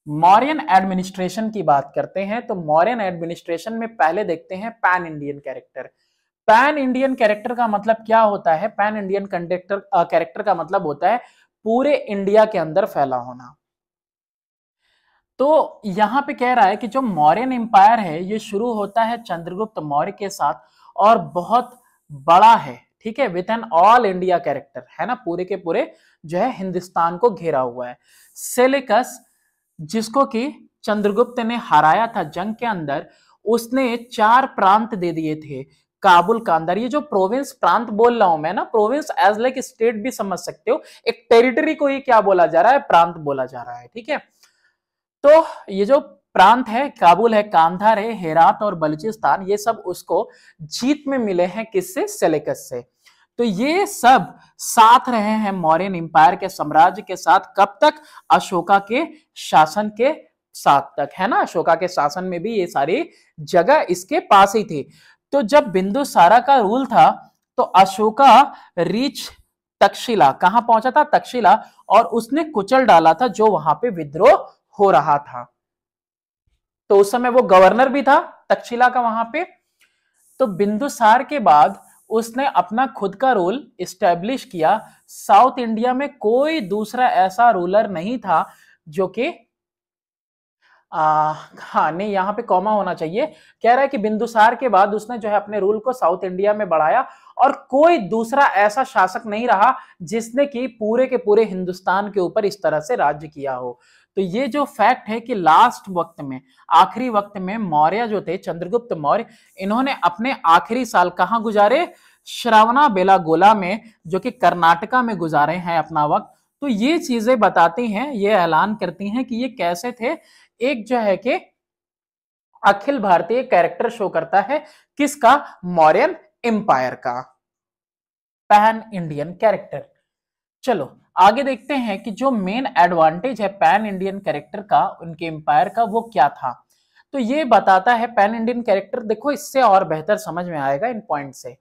मौर्यन एडमिनिस्ट्रेशन की बात करते हैं तो मौर्यन एडमिनिस्ट्रेशन में पहले देखते हैं pan Indian character. Pan Indian character का मतलब क्या होता है? पैन इंडियन कैरेक्टर का मतलब होता है पूरे इंडिया के अंदर फैला होना। तो यहां पे कह रहा है कि जो मौर्यन एम्पायर है ये शुरू होता है चंद्रगुप्त मौर्य के साथ और बहुत बड़ा है, ठीक है, with an all India character, है ना, पूरे के पूरे जो है हिंदुस्तान को घेरा हुआ है। सेलेकस जिसको कि चंद्रगुप्त ने हराया था जंग के अंदर, उसने 4 प्रांत दे दिए थे काबुल का अंदर। ये जो प्रोविंस प्रांत बोल रहा हूं मैं ना, प्रोविंस एज लाइक स्टेट भी समझ सकते हो, एक टेरिटरी को ही क्या बोला जा रहा है? प्रांत बोला जा रहा है, ठीक है। तो ये जो प्रांत है, काबुल है, कांधार है, हेरात और बलूचिस्तान, ये सब उसको जीत में मिले हैं किससे? सेलेकस से। तो ये सब साथ रहे हैं मौर्यन एम्पायर के साम्राज्य के साथ, कब तक? अशोका के शासन के साथ तक, है ना। अशोका के शासन में भी ये सारी जगह इसके पास ही थी। तो जब बिंदुसारा का रूल था तो अशोका रीच तक्षशिला, कहां पहुंचा था? तक्षशिला, और उसने कुचल डाला था जो वहां पे विद्रोह हो रहा था। तो उस समय वो गवर्नर भी था तक्षशिला का वहां पे। तो बिंदुसार के बाद उसने अपना खुद का रूल इस्टेब्लिश किया। साउथ इंडिया में कोई दूसरा ऐसा रूलर नहीं था जो कि हाँ नहीं, यहां पे कॉमा होना चाहिए। कह रहा है कि बिंदुसार के बाद उसने जो है अपने रूल को साउथ इंडिया में बढ़ाया और कोई दूसरा ऐसा शासक नहीं रहा जिसने कि पूरे के पूरे हिंदुस्तान के ऊपर इस तरह से राज्य किया हो। तो ये जो फैक्ट है कि लास्ट वक्त में, आखिरी वक्त में मौर्य जो थे, चंद्रगुप्त मौर्य, इन्होंने अपने आखिरी साल कहां गुजारे? श्रवणा बेलागोला में, जो कि कर्नाटका में गुजारे हैं अपना वक्त। तो ये चीजें बताती हैं, ये ऐलान करती हैं कि ये कैसे थे। एक जो है कि अखिल भारतीय कैरेक्टर शो करता है, किसका? मौर्यन एम्पायर का, पैन इंडियन कैरेक्टर। चलो आगे देखते हैं कि जो मेन एडवांटेज है पैन इंडियन कैरेक्टर का, उनके एम्पायर का, वो क्या था। तो ये बताता है पैन इंडियन कैरेक्टर, देखो इससे और बेहतर समझ में आएगा इन पॉइंट से,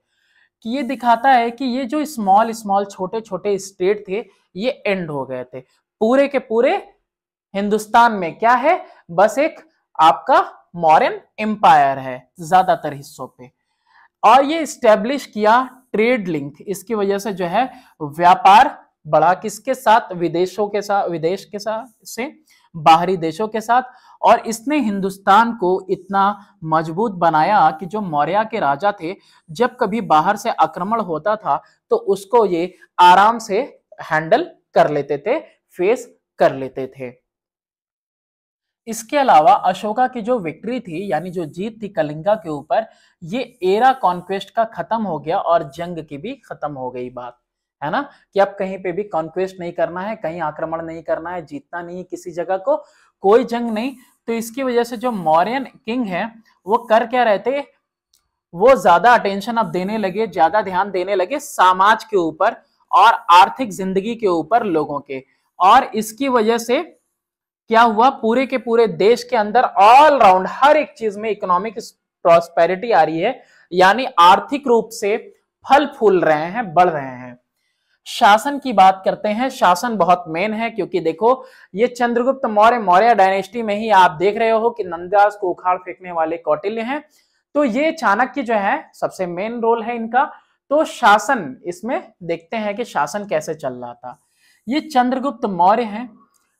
कि ये दिखाता है कि ये जो स्मॉल स्मॉल छोटे छोटे स्टेट थे, ये एंड हो गए थे। पूरे के पूरे हिंदुस्तान में क्या है? बस एक आपका मौर्यन एम्पायर है ज्यादातर हिस्सों पे। और ये स्टैब्लिश किया ट्रेड लिंक, इसकी वजह से जो है व्यापार बढ़ा, किसके साथ? विदेशों के साथ, विदेश के साथ से बाहरी देशों के साथ। और इसने हिंदुस्तान को इतना मजबूत बनाया कि जो मौर्य के राजा थे, जब कभी बाहर से आक्रमण होता था तो उसको ये आराम से हैंडल कर लेते थे, फेस कर लेते थे। इसके अलावा अशोका की जो विक्ट्री थी, यानी जो जीत थी कलिंगा के ऊपर, ये एरा कॉन्क्वेस्ट का खत्म हो गया और जंग की भी खत्म हो गई बात, है ना, कि अब कहीं पे भी कॉन्क्वेस्ट नहीं करना है, कहीं आक्रमण नहीं करना है, जीतना नहीं है किसी जगह को, कोई जंग नहीं। तो इसकी वजह से जो मौर्यन किंग है वो कर क्या रहे थे? वो ज्यादा अटेंशन अब देने लगे, ज्यादा ध्यान देने लगे समाज के ऊपर और आर्थिक जिंदगी के ऊपर लोगों के। और इसकी वजह से क्या हुआ? पूरे के पूरे देश के अंदर ऑल राउंड हर एक चीज में इकोनॉमिक प्रॉस्पेरिटी आ रही है, यानी आर्थिक रूप से फल फूल रहे हैं, बढ़ रहे हैं। शासन की बात करते हैं, शासन बहुत मेन है, क्योंकि देखो ये चंद्रगुप्त मौर्य, मौर्य डायनेस्टी में ही आप देख रहे हो कि नंदराज को उखाड़ फेंकने वाले कौटिल्य हैं। तो ये चाणक्य जो है सबसे मेन रोल है इनका। तो शासन, इसमें देखते हैं कि शासन कैसे चल रहा था। ये चंद्रगुप्त मौर्य हैं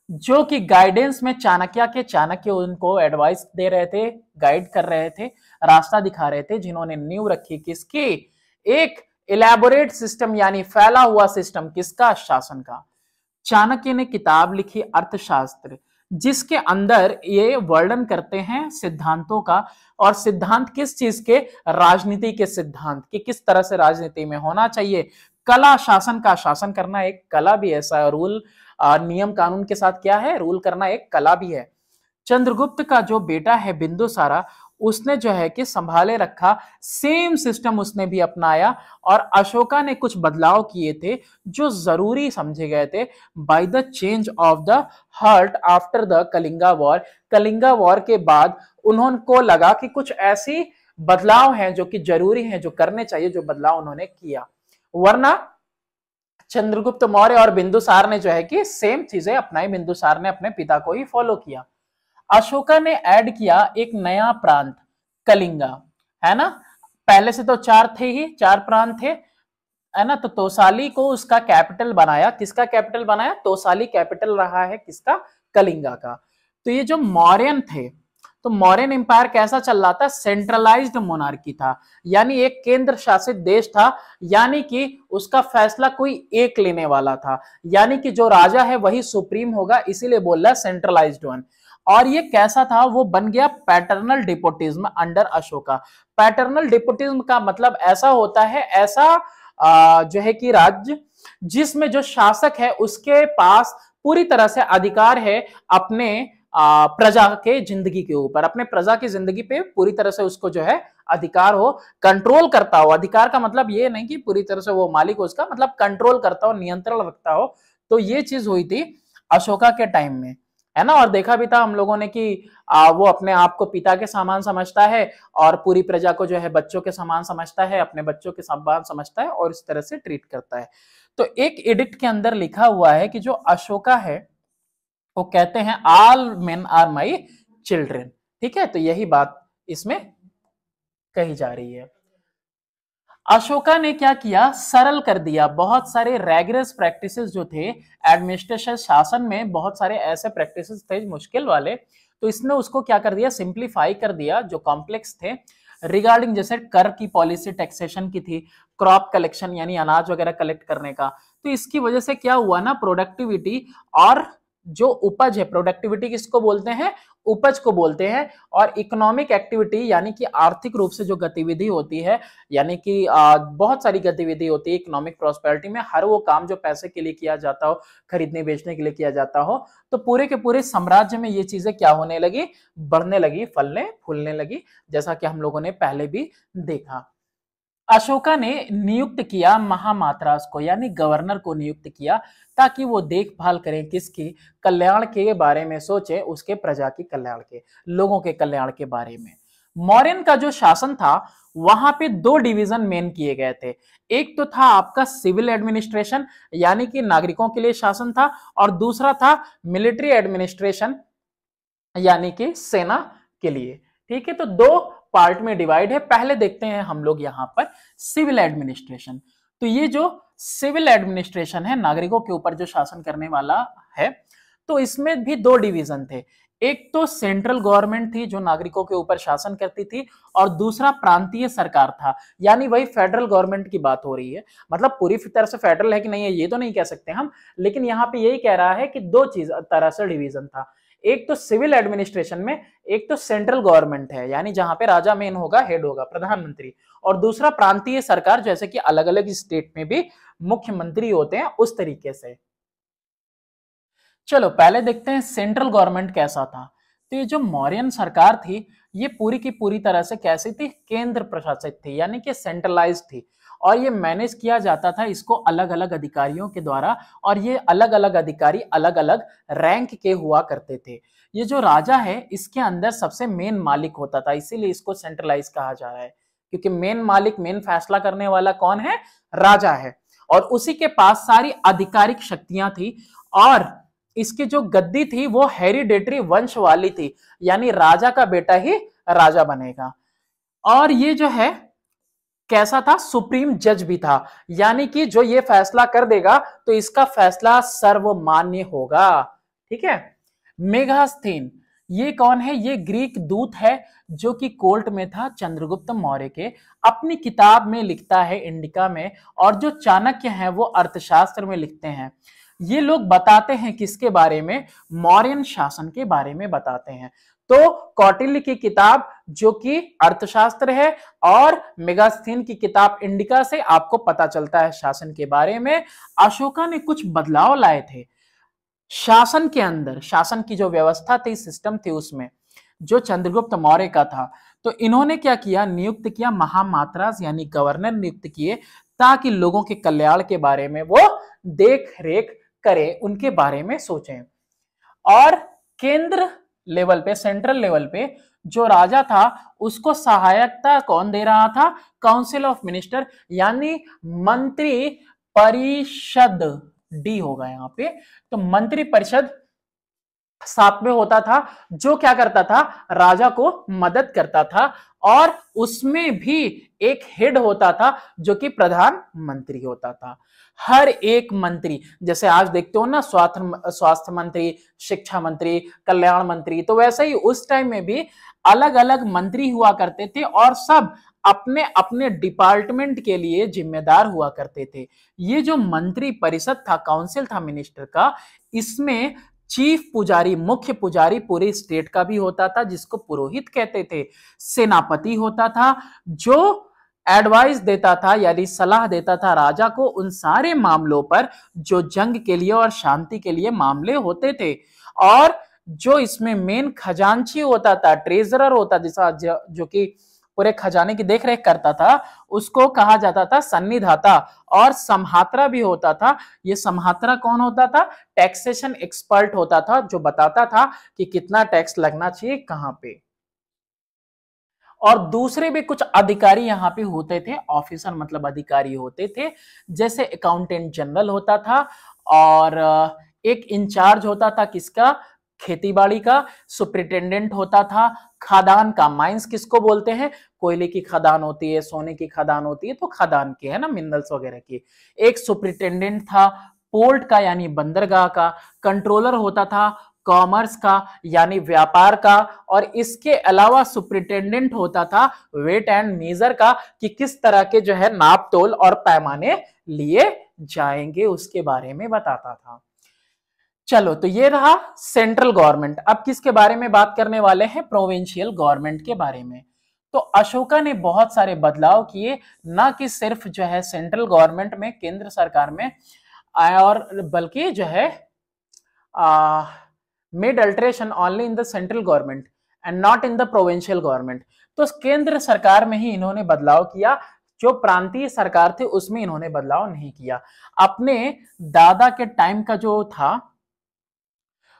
जो कि गाइडेंस में चाणक्य उनको एडवाइस दे रहे थे, गाइड कर रहे थे, रास्ता दिखा रहे थे, जिन्होंने नींव रखी किसकी? एक इलेबोरेट सिस्टम, यानी फैला हुआ सिस्टम, किसका? शासन का। चाणक्य ने किताब लिखी अर्थशास्त्र, जिसके अंदर ये वर्णन करते हैं सिद्धांतों का। और सिद्धांत किस चीज के? राजनीति के सिद्धांत, कि किस तरह से राजनीति में होना चाहिए। कला शासन का, शासन करना एक कला भी है, रूल नियम कानून के साथ क्या है? रूल करना एक कला भी है। चंद्रगुप्त का जो बेटा है बिंदुसारा, उसने जो है कि संभाले रखा, सेम सिस्टम उसने भी अपनाया। और अशोका ने कुछ बदलाव किए थे जो जरूरी समझे गए थे by the change of the heart after the Kalinga war. Kalinga war के बाद उन्होंने लगा कि कुछ ऐसी बदलाव हैं जो कि जरूरी हैं, जो करने चाहिए, जो बदलाव उन्होंने किया। वरना चंद्रगुप्त मौर्य और बिंदुसार ने जो है कि सेम चीजें अपनाई, बिंदुसार ने अपने पिता को ही फॉलो किया। अशोका ने ऐड किया एक नया प्रांत, कलिंगा, है ना। पहले से तो चार थे ही, चार प्रांत थे, है ना। तो तोसाली को उसका कैपिटल बनाया। किसका कैपिटल बनाया? तोसाली कैपिटल रहा है किसका? कलिंगा का। तो ये जो मौर्यन थे, तो मौर्यन एम्पायर कैसा चल रहा था? सेंट्रलाइज्ड मोनार्की था, यानी एक केंद्र शासित देश था, यानी कि उसका फैसला कोई एक लेने वाला था, यानी कि जो राजा है वही सुप्रीम होगा, इसीलिए बोल रहा है सेंट्रलाइज्ड वन। और ये कैसा था? वो बन गया paternal despotism under Ashoka. Paternal despotism का मतलब ऐसा होता है, ऐसा जो है कि राज्य जिसमें जो शासक है उसके पास पूरी तरह से अधिकार है अपने प्रजा के जिंदगी के ऊपर, अपने प्रजा की जिंदगी पे पूरी तरह से उसको जो है अधिकार हो, कंट्रोल करता हो। अधिकार का मतलब ये नहीं कि पूरी तरह से वो मालिक हो उसका, मतलब कंट्रोल करता हो, नियंत्रण रखता हो। तो ये चीज हुई थी अशोका के टाइम में, है ना। और देखा भी था हम लोगों ने कि वो अपने आप को पिता के समान समझता है और पूरी प्रजा को जो है बच्चों के समान समझता है, अपने बच्चों के समान समझता है और इस तरह से ट्रीट करता है। तो एक एडिक्ट के अंदर लिखा हुआ है कि जो अशोका है वो कहते हैं all men are my children, ठीक है। तो यही बात इसमें कही जा रही है। अशोका ने क्या किया? सरल कर दिया। बहुत सारे रैगरस प्रैक्टिसेस जो थे एडमिनिस्ट्रेशन, शासन में बहुत सारे ऐसे प्रैक्टिसेस थे मुश्किल वाले, तो इसने उसको क्या कर दिया? सिंप्लीफाई कर दिया, जो कॉम्प्लेक्स थे। रिगार्डिंग जैसे कर की पॉलिसी टैक्सेशन की थी, क्रॉप कलेक्शन यानी अनाज वगैरह कलेक्ट करने का। तो इसकी वजह से क्या हुआ ना, प्रोडक्टिविटी और जो उपज है, प्रोडक्टिविटी किसको बोलते हैं, उपज को बोलते हैं, और इकोनॉमिक एक्टिविटी यानी कि आर्थिक रूप से जो गतिविधि होती है, यानी कि बहुत सारी गतिविधि होती है इकोनॉमिक प्रॉस्पेरिटी में, हर वो काम जो पैसे के लिए किया जाता हो, खरीदने बेचने के लिए किया जाता हो, तो पूरे के पूरे साम्राज्य में ये चीजें क्या होने लगी, बढ़ने लगी, फलने फूलने लगी, जैसा कि हम लोगों ने पहले भी देखा। अशोका ने नियुक्त किया महामात्रास को, यानी गवर्नर को नियुक्त किया, ताकि वो देखभाल करें किसकी, कल्याण के बारे में सोचे, उसके प्रजा की कल्याण के, लोगों के कल्याण के बारे में। मौर्यन का जो शासन था वहां पे दो डिवीजन मेन किए गए थे। एक तो था आपका सिविल एडमिनिस्ट्रेशन, यानी कि नागरिकों के लिए शासन था, और दूसरा था मिलिट्री एडमिनिस्ट्रेशन, यानी कि सेना के लिए। ठीक है, तो दो पार्ट में डिवाइड है। पहले देखते हैं हम लोग यहां पर सिविल एडमिनिस्ट्रेशन। तो ये जो सिविल एडमिनिस्ट्रेशन है, नागरिकों के ऊपर जो शासन करने वाला है, तो इसमें भी दो डिवीजन थे। एक तो सेंट्रल गवर्नमेंट थी जो नागरिकों के ऊपर शासन करती थी, और दूसरा प्रांतीय सरकार था, यानी वही फेडरल गवर्नमेंट की बात हो रही है। मतलब पूरी तरह से फेडरल है कि नहीं है ये तो नहीं कह सकते हम, लेकिन यहां पे यही कह रहा है कि दो चीज तरह से डिवीजन था। एक तो सिविल एडमिनिस्ट्रेशन में, एक तो सेंट्रल गवर्नमेंट है, यानी जहां पे राजा मेन होगा, हेड होगा, प्रधानमंत्री, और दूसरा प्रांतीय सरकार, जैसे कि अलग अलग स्टेट में भी मुख्यमंत्री होते हैं, उस तरीके से। चलो पहले देखते हैं सेंट्रल गवर्नमेंट कैसा था। तो ये जो मौर्यन सरकार थी, ये पूरी की पूरी तरह से कैसी थी, केंद्र प्रशासित थी, यानी कि सेंट्रलाइज थी, और ये मैनेज किया जाता था इसको अलग अलग अधिकारियों के द्वारा, और ये अलग अलग अधिकारी अलग अलग रैंक के हुआ करते थे। ये जो राजा है इसके अंदर सबसे मेन मालिक होता था, इसीलिए इसको सेंट्रलाइज कहा जा रहा है, क्योंकि मेन मालिक, मेन फैसला करने वाला कौन है, राजा है, और उसी के पास सारी आधिकारिक शक्तियां थी। और इसकी जो गद्दी थी वो हेरिडेटरी वंश वाली थी, यानी राजा का बेटा ही राजा बनेगा। और ये जो है कैसा था, सुप्रीम जज भी था, यानी कि जो ये फैसला कर देगा तो इसका फैसला सर्वमान्य होगा। ठीक है। मेगास्थीन ये कौन है, ये ग्रीक दूत है जो कि कोर्ट में था चंद्रगुप्त मौर्य के, अपनी किताब में लिखता है इंडिका में, और जो चाणक्य है वो अर्थशास्त्र में लिखते हैं। ये लोग बताते हैं किसके बारे में, मौर्यन शासन के बारे में बताते हैं। तो कौटिल्य की किताब जो कि अर्थशास्त्र है, और मेगास्थीन की किताब इंडिका से आपको पता चलता है शासन के बारे में। अशोका ने कुछ बदलाव लाए थे शासन के अंदर, शासन की जो व्यवस्था थी, सिस्टम थी, उसमें जो चंद्रगुप्त मौर्य का था। तो इन्होंने क्या किया, नियुक्त किया महामात्रास, यानी गवर्नर नियुक्त किए, ताकि लोगों के कल्याण के बारे में वो देख रेख करें, उनके बारे में सोचें। और केंद्र लेवल पे, सेंट्रल लेवल पे जो राजा था उसको सहायता कौन दे रहा था, काउंसिल ऑफ मिनिस्टर, यानी मंत्री परिषद, डी होगा यहां पे। तो मंत्री परिषद साथ में होता था, जो क्या करता था, राजा को मदद करता था, और उसमें भी एक हेड होता था जो कि प्रधानमंत्री होता था। हर एक मंत्री, जैसे आज देखते हो ना, स्वास्थ्य मंत्री, शिक्षा मंत्री, कल्याण मंत्री, तो वैसे ही उस टाइम में भी अलग अलग मंत्री हुआ करते थे, और सब अपने अपने डिपार्टमेंट के लिए जिम्मेदार हुआ करते थे। ये जो मंत्री परिषद था, काउंसिल था मिनिस्टर का, इसमें चीफ पुजारी, मुख्य पुजारी पूरे स्टेट का भी होता था, जिसको पुरोहित कहते थे। सेनापति होता था जो एडवाइस देता था, यानी सलाह देता था राजा को उन सारे मामलों पर जो जंग के लिए और शांति के लिए मामले होते थे। और जो इसमें मेन खजांची होता था, ट्रेजरर होता, जैसा जो कि पूरे खजाने की देखरेख करता था, उसको कहा जाता था सन्निधाता। और समहात्रा भी होता था। ये समहात्रा कौन होता था, टैक्सेशन एक्सपर्ट होता था, जो बताता था कि कितना टैक्स लगना चाहिए कहां पे। और दूसरे भी कुछ अधिकारी यहां पे होते थे, ऑफिसर मतलब अधिकारी होते थे, जैसे अकाउंटेंट जनरल होता था, और एक इंचार्ज होता था किसका, खेतीबाड़ी का, सुप्रिंटेंडेंट होता था खदान का, माइंस किसको बोलते हैं, कोयले की खदान होती है, सोने की खदान होती है, तो खदान की है ना, मिनरल्स वगैरह की। एक सुप्रिंटेंडेंट था पोर्ट का, यानी बंदरगाह का। कंट्रोलर होता था कॉमर्स का यानी व्यापार का, और इसके अलावा सुप्रिंटेंडेंट होता था वेट एंड मेजर का, कि किस तरह के जो है नाप तोल और पैमाने लिए जाएंगे उसके बारे में बताता था। चलो, तो ये रहा सेंट्रल गवर्नमेंट। अब किसके बारे में बात करने वाले हैं? प्रोविंशियल गवर्नमेंट के बारे में। तो अशोका ने बहुत सारे बदलाव किए, ना कि सिर्फ जो है सेंट्रल गवर्नमेंट में, केंद्र सरकार में, और बल्कि जो है made alteration only in the central government and not in the provincial government. तो केंद्र सरकार में ही इन्होंने बदलाव किया, जो प्रांतीय सरकार थे उसमें इन्होंने बदलाव नहीं किया। अपने दादा के टाइम का जो था,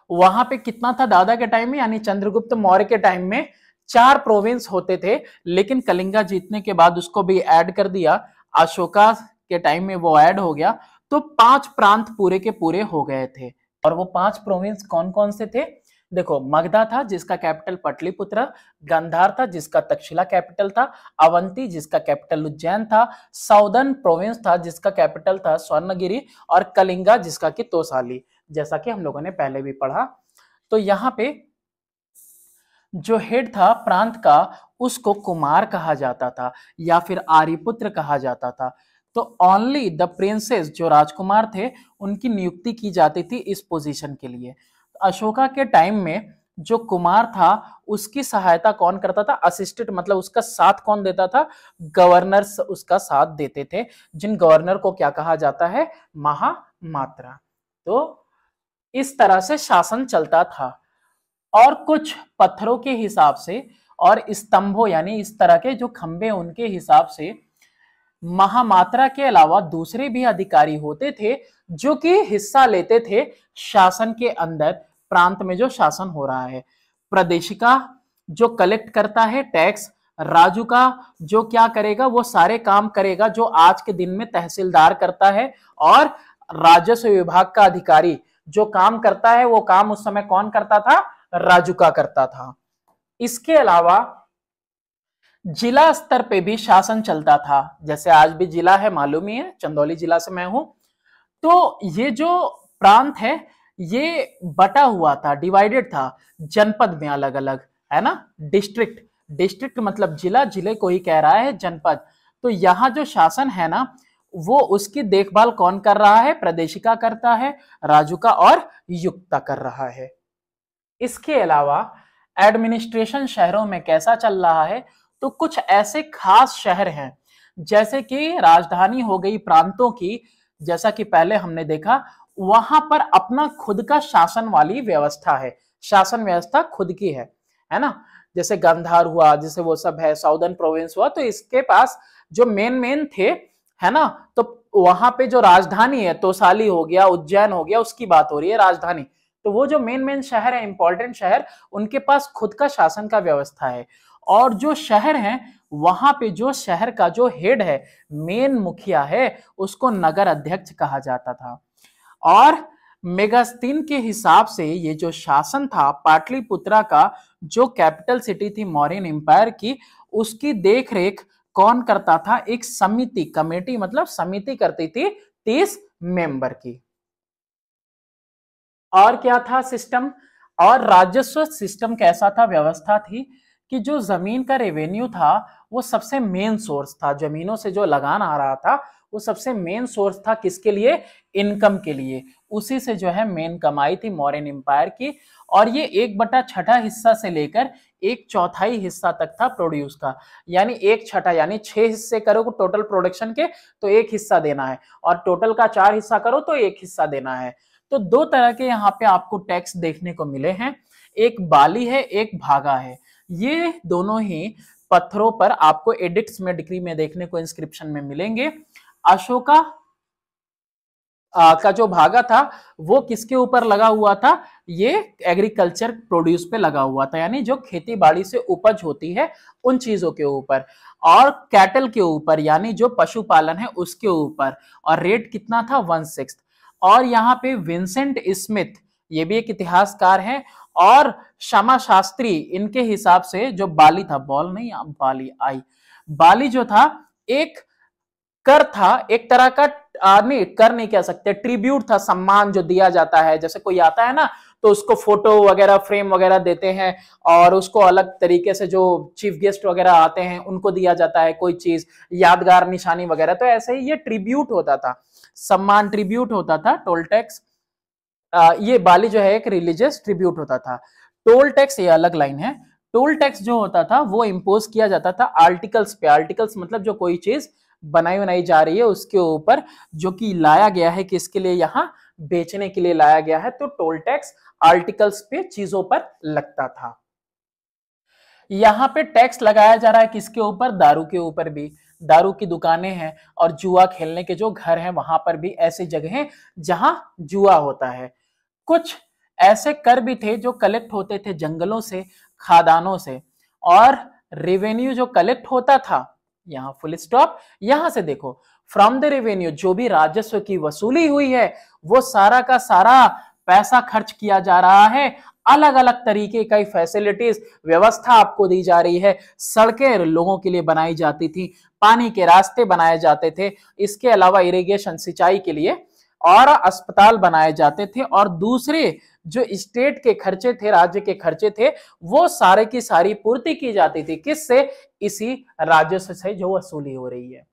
वहां पे कितना था दादा के टाइम में, यानी चंद्रगुप्त मौर्य के टाइम में 4 प्रोविंस होते थे, लेकिन कलिंगा जीतने के बाद उसको भी ऐड कर दिया। अशोका के टाइम में वो ऐड हो गया, तो 5 प्रांत पूरे के पूरे हो गए थे। और वो 5 प्रोविंस कौन कौन से थे? देखो, मगधा था जिसका कैपिटल पटलिपुत्र, गांधार था जिसका तक्षशिला कैपिटल था, अवंती जिसका कैपिटल उज्जैन था, साउदर्न प्रोविंस था जिसका कैपिटल था स्वर्णगिरी, और कलिंगा जिसका कि तोसाली, जैसा कि हम लोगों ने पहले भी पढ़ा। तो यहाँ पे जो हेड था प्रांत का, उसको कुमार कहा जाता था या फिर आर्यपुत्र कहा जाता था। तो ओनली द प्रिंसेस, जो राजकुमार थे, उनकी नियुक्ति की जाती थी इस पोजीशन के लिए। अशोका के टाइम में जो कुमार था, उसकी सहायता कौन करता था? असिस्टेंट, मतलब उसका साथ कौन देता था? गवर्नर्स उसका साथ देते थे, जिन गवर्नर को क्या कहा जाता है? महामात्रा। तो इस तरह से शासन चलता था। और कुछ पत्थरों के हिसाब से और स्तंभों, यानी इस तरह के जो खंबे, उनके हिसाब से महामात्रा के अलावा दूसरे भी अधिकारी होते थे जो कि हिस्सा लेते थे शासन के अंदर, प्रांत में जो शासन हो रहा है। प्रदेशिका जो कलेक्ट करता है टैक्स, राजू का जो क्या करेगा? वो सारे काम करेगा जो आज के दिन में तहसीलदार करता है, और राजस्व विभाग का अधिकारी जो काम करता है, वो काम उस समय कौन करता था? राजू का करता था। इसके अलावा जिला स्तर पे भी शासन चलता था, जैसे आज भी जिला है, मालूम ही है, चंदौली जिला से मैं हूं। तो ये जो प्रांत है, ये बटा हुआ था, डिवाइडेड था जनपद में, अलग अलग, है ना। डिस्ट्रिक्ट, डिस्ट्रिक्ट मतलब जिला, जिले को ही कह रहा है जनपद। तो यहां जो शासन है ना, वो उसकी देखभाल कौन कर रहा है? प्रदेशिका करता है, राजुका और युक्ता कर रहा है। इसके अलावा एडमिनिस्ट्रेशन शहरों में कैसा चल रहा है? तो कुछ ऐसे खास शहर हैं, जैसे कि राजधानी हो गई प्रांतों की, जैसा कि पहले हमने देखा, वहां पर अपना खुद का शासन वाली व्यवस्था है, शासन व्यवस्था खुद की है ना। जैसे गांधार हुआ, जैसे वो सब है, साउदर्न प्रोविंस हुआ, तो इसके पास जो मेन मेन थे, है ना। तो वहां पे जो राजधानी है, तोसाली हो गया, उज्जैन हो गया, उसकी बात हो रही है, राजधानी। तो वो जो मेन मेन शहर है, इंपॉर्टेंट शहर, उनके पास खुद का शासन का व्यवस्था है। और जो शहर हैं, वहां पे जो शहर का जो हेड है, मेन मुखिया है, उसको नगर अध्यक्ष कहा जाता था। और मेगास्तीन के हिसाब से ये जो शासन था पाटलिपुत्रा का, जो कैपिटल सिटी थी मौर्यन एम्पायर की, उसकी देखरेख कौन करता था? एक समिति, कमेटी मतलब समिति करती थी 30 मेंबर की। और क्या था सिस्टम? और राजस्व सिस्टम कैसा था? व्यवस्था थी कि जो जमीन का रेवेन्यू था, वो सबसे मेन सोर्स था, जमीनों से जो लगान आ रहा था, वो सबसे मेन सोर्स था। किसके लिए? इनकम के लिए। उसी से जो है मेन कमाई थी मौर्यन एम्पायर की। और ये 1/6 हिस्सा से लेकर 1/4 हिस्सा तक था प्रोड्यूस का, यानी 1/6, यानी 6 हिस्से करो टोटल प्रोडक्शन के, तो 1 हिस्सा देना है, और टोटल का 4 हिस्सा करो तो 1 हिस्सा देना है। तो 2 तरह के यहाँ पे आपको टैक्स देखने को मिले हैं, एक बाली है, एक भागा है। ये दोनों ही पत्थरों पर आपको एडिक्ट्स में, डिक्री में देखने को, इंस्क्रिप्शन में मिलेंगे। अशोका का जो भागा था, वो किसके ऊपर लगा हुआ था? ये एग्रीकल्चर प्रोड्यूस पे लगा हुआ था, यानी जो खेती बाड़ी से उपज होती है उन चीजों के ऊपर, और कैटल के ऊपर, यानी जो पशुपालन है उसके ऊपर। और रेट कितना था? 1/6। और यहाँ पे विंसेंट स्मिथ, ये भी एक इतिहासकार है, और क्षमा शास्त्री, इनके हिसाब से जो बाली था, बॉल नहीं, बाली आई, बाली जो था, एक कर था एक तरह का, नहीं कर नहीं कह सकते, ट्रिब्यूट था, सम्मान जो दिया जाता है, जैसे कोई आता है ना तो उसको फोटो वगैरह फ्रेम वगैरह देते हैं, और उसको अलग तरीके से जो चीफ गेस्ट वगैरह आते हैं उनको दिया जाता है कोई चीज, यादगार निशानी वगैरह। तो ऐसे ही ये ट्रिब्यूट होता था, सम्मान ट्रिब्यूट होता था। टोल टैक्स, ये बाली जो है एक रिलीजियस ट्रिब्यूट होता था। टोल टैक्स ये अलग लाइन है। टोल टैक्स जो होता था वो इंपोज किया जाता था आर्टिकल्स पे। आर्टिकल्स मतलब जो कोई चीज बनाई बनाई जा रही है उसके ऊपर, जो कि लाया गया है किसके लिए, यहां बेचने के लिए लाया गया है, तो टोल टैक्स आर्टिकल्स पे, चीजों पर लगता था। यहां पे टैक्स लगाया जा रहा है किसके ऊपर, दारू के ऊपर भी। दारू की दुकानें हैं और जुआ खेलने के जो घर हैं वहां पर भी ऐसी जगह हैं जहां जुआ होता है। कुछ ऐसे कर भी थे जो कलेक्ट होते थे जंगलों से, खादानों से, और रेवेन्यू जो कलेक्ट होता था, यहां फुल स्टॉप, यहां से देखो, फ्रॉम द रेवेन्यू, जो भी राजस्व की वसूली हुई है वो सारा का सारा पैसा खर्च किया जा रहा है। अलग अलग तरीके की फैसिलिटीज, व्यवस्था आपको दी जा रही है। सड़कें लोगों के लिए बनाई जाती थी, पानी के रास्ते बनाए जाते थे, इसके अलावा इरिगेशन सिंचाई के लिए, और अस्पताल बनाए जाते थे, और दूसरे जो स्टेट के खर्चे थे, राज्य के खर्चे थे, वो सारे की सारी पूर्ति की जाती थी। किससे, इसी राजस्व से जो वसूली हो रही है।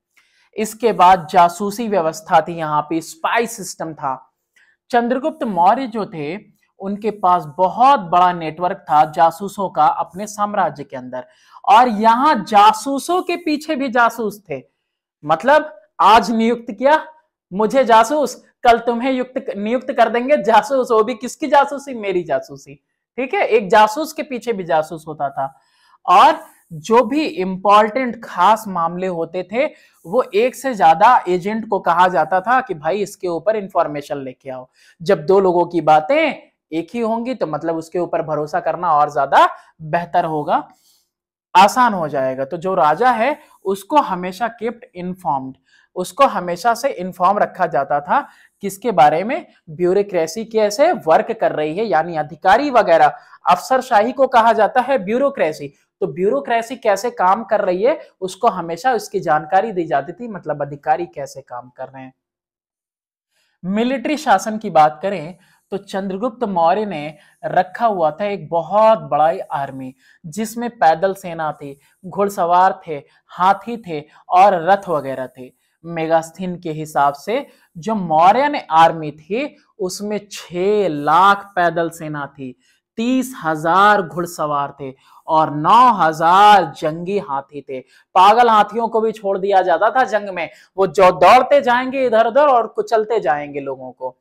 इसके बाद जासूसी व्यवस्था थी, यहां पे स्पाई सिस्टम था। चंद्रगुप्त मौर्य जो थे उनके पास बहुत बड़ा नेटवर्क था जासूसों का अपने साम्राज्य के अंदर, और यहां जासूसों के पीछे भी जासूस थे। मतलब आज नियुक्त किया मुझे जासूस, कल तुम्हें नियुक्त कर देंगे जासूस, वो भी किसकी जासूसी, मेरी जासूसी। ठीक है, एक जासूस के पीछे भी जासूस होता था। और जो भी इंपॉर्टेंट खास मामले होते थे वो एक से ज्यादा एजेंट को कहा जाता था कि भाई इसके ऊपर इंफॉर्मेशन लेके आओ। जब दो लोगों की बातें एक ही होंगी तो मतलब उसके ऊपर भरोसा करना और ज्यादा बेहतर होगा, आसान हो जाएगा। तो जो राजा है उसको हमेशा कीप्ड इन्फॉर्म्ड, उसको हमेशा से इन्फॉर्म रखा जाता था किसके बारे में, ब्यूरोक्रेसी कैसे वर्क कर रही है, यानी अधिकारी वगैरह, अफसरशाही को कहा जाता है ब्यूरोक्रेसी, तो ब्यूरोक्रेसी कैसे काम कर रही है उसको हमेशा उसकी जानकारी दी जाती थी, मतलब अधिकारी कैसे काम कर रहे हैं। मिलिट्री शासन की बात करें तो चंद्रगुप्त मौर्य ने रखा हुआ था एक बहुत बड़ा आर्मी, जिसमें पैदल सेना थी, घुड़सवार थे, हाथी थे, और रथ वगैरह थे। मेगास्थीन के हिसाब से जो मौर्यन आर्मी थी उसमें 6 लाख पैदल सेना थी, 30,000 घुड़सवार थे, और 9,000 जंगी हाथी थे। पागल हाथियों को भी छोड़ दिया जाता था जंग में, वो जो दौड़ते जाएंगे इधर उधर और कुचलते जाएंगे लोगों को।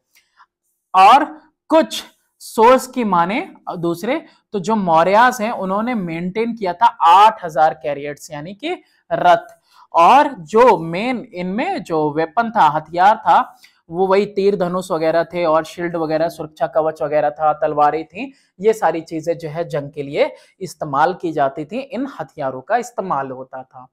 और कुछ सोर्स की माने दूसरे, तो जो मौर्यास हैं उन्होंने मेंटेन किया था 8,000 कैरियर्स यानी कि रथ, और जो मेन इनमें जो वेपन था, हथियार था, वो वही तीर धनुष वगैरह थे, और शील्ड वगैरह, सुरक्षा कवच वगैरह था, तलवारें थी। ये सारी चीजें जो है जंग के लिए इस्तेमाल की जाती थी, इन हथियारों का इस्तेमाल होता था।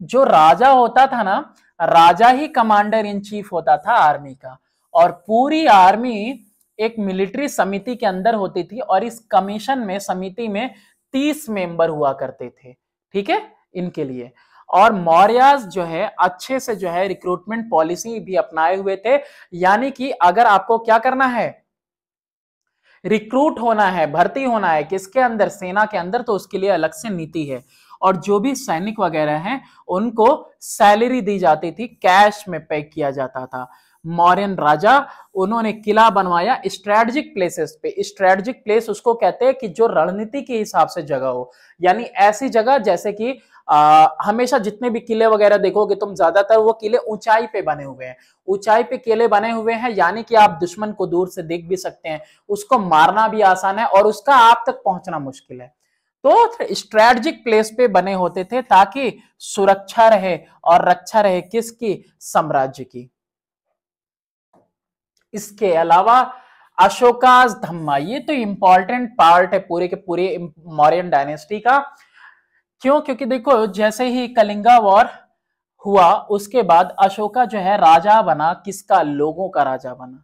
जो राजा होता था ना, राजा ही कमांडर इन चीफ होता था आर्मी का, और पूरी आर्मी एक मिलिट्री समिति के अंदर होती थी, और इस कमीशन में, समिति में 30 मेंबर हुआ करते थे। ठीक है, इनके लिए। और मौर्यास जो है अच्छे से जो है रिक्रूटमेंट पॉलिसी भी अपनाए हुए थे, यानी कि अगर आपको क्या करना है, रिक्रूट होना है, भर्ती होना है किसके अंदर, सेना के अंदर, तो उसके लिए अलग से नीति है। और जो भी सैनिक वगैरह हैं उनको सैलरी दी जाती थी, कैश में पे किया जाता था। मौर्यन राजा, उन्होंने किला बनवाया स्ट्रेटेजिक प्लेसेस पे। स्ट्रेटेजिक प्लेस उसको कहते हैं कि जो रणनीति के हिसाब से जगह हो, यानी ऐसी जगह जैसे कि हमेशा जितने भी किले वगैरह देखोगे तुम, ज्यादातर वो किले ऊंचाई पे बने हुए हैं। ऊंचाई पे किले बने हुए हैं यानी कि आप दुश्मन को दूर से देख भी सकते हैं, उसको मारना भी आसान है, और उसका आप तक पहुंचना मुश्किल है। तो स्ट्रेटेजिक प्लेस पे बने होते थे ताकि सुरक्षा रहे और रक्षा रहे किसकी, साम्राज्य की। इसके अलावा अशोकास धम्मा, ये तो इंपॉर्टेंट पार्ट है पूरे के पूरे मौर्यन डायनेस्टी का। क्यों, क्योंकि देखो जैसे ही कलिंगा वॉर हुआ उसके बाद अशोका जो है राजा बना, किसका, लोगों का राजा बना।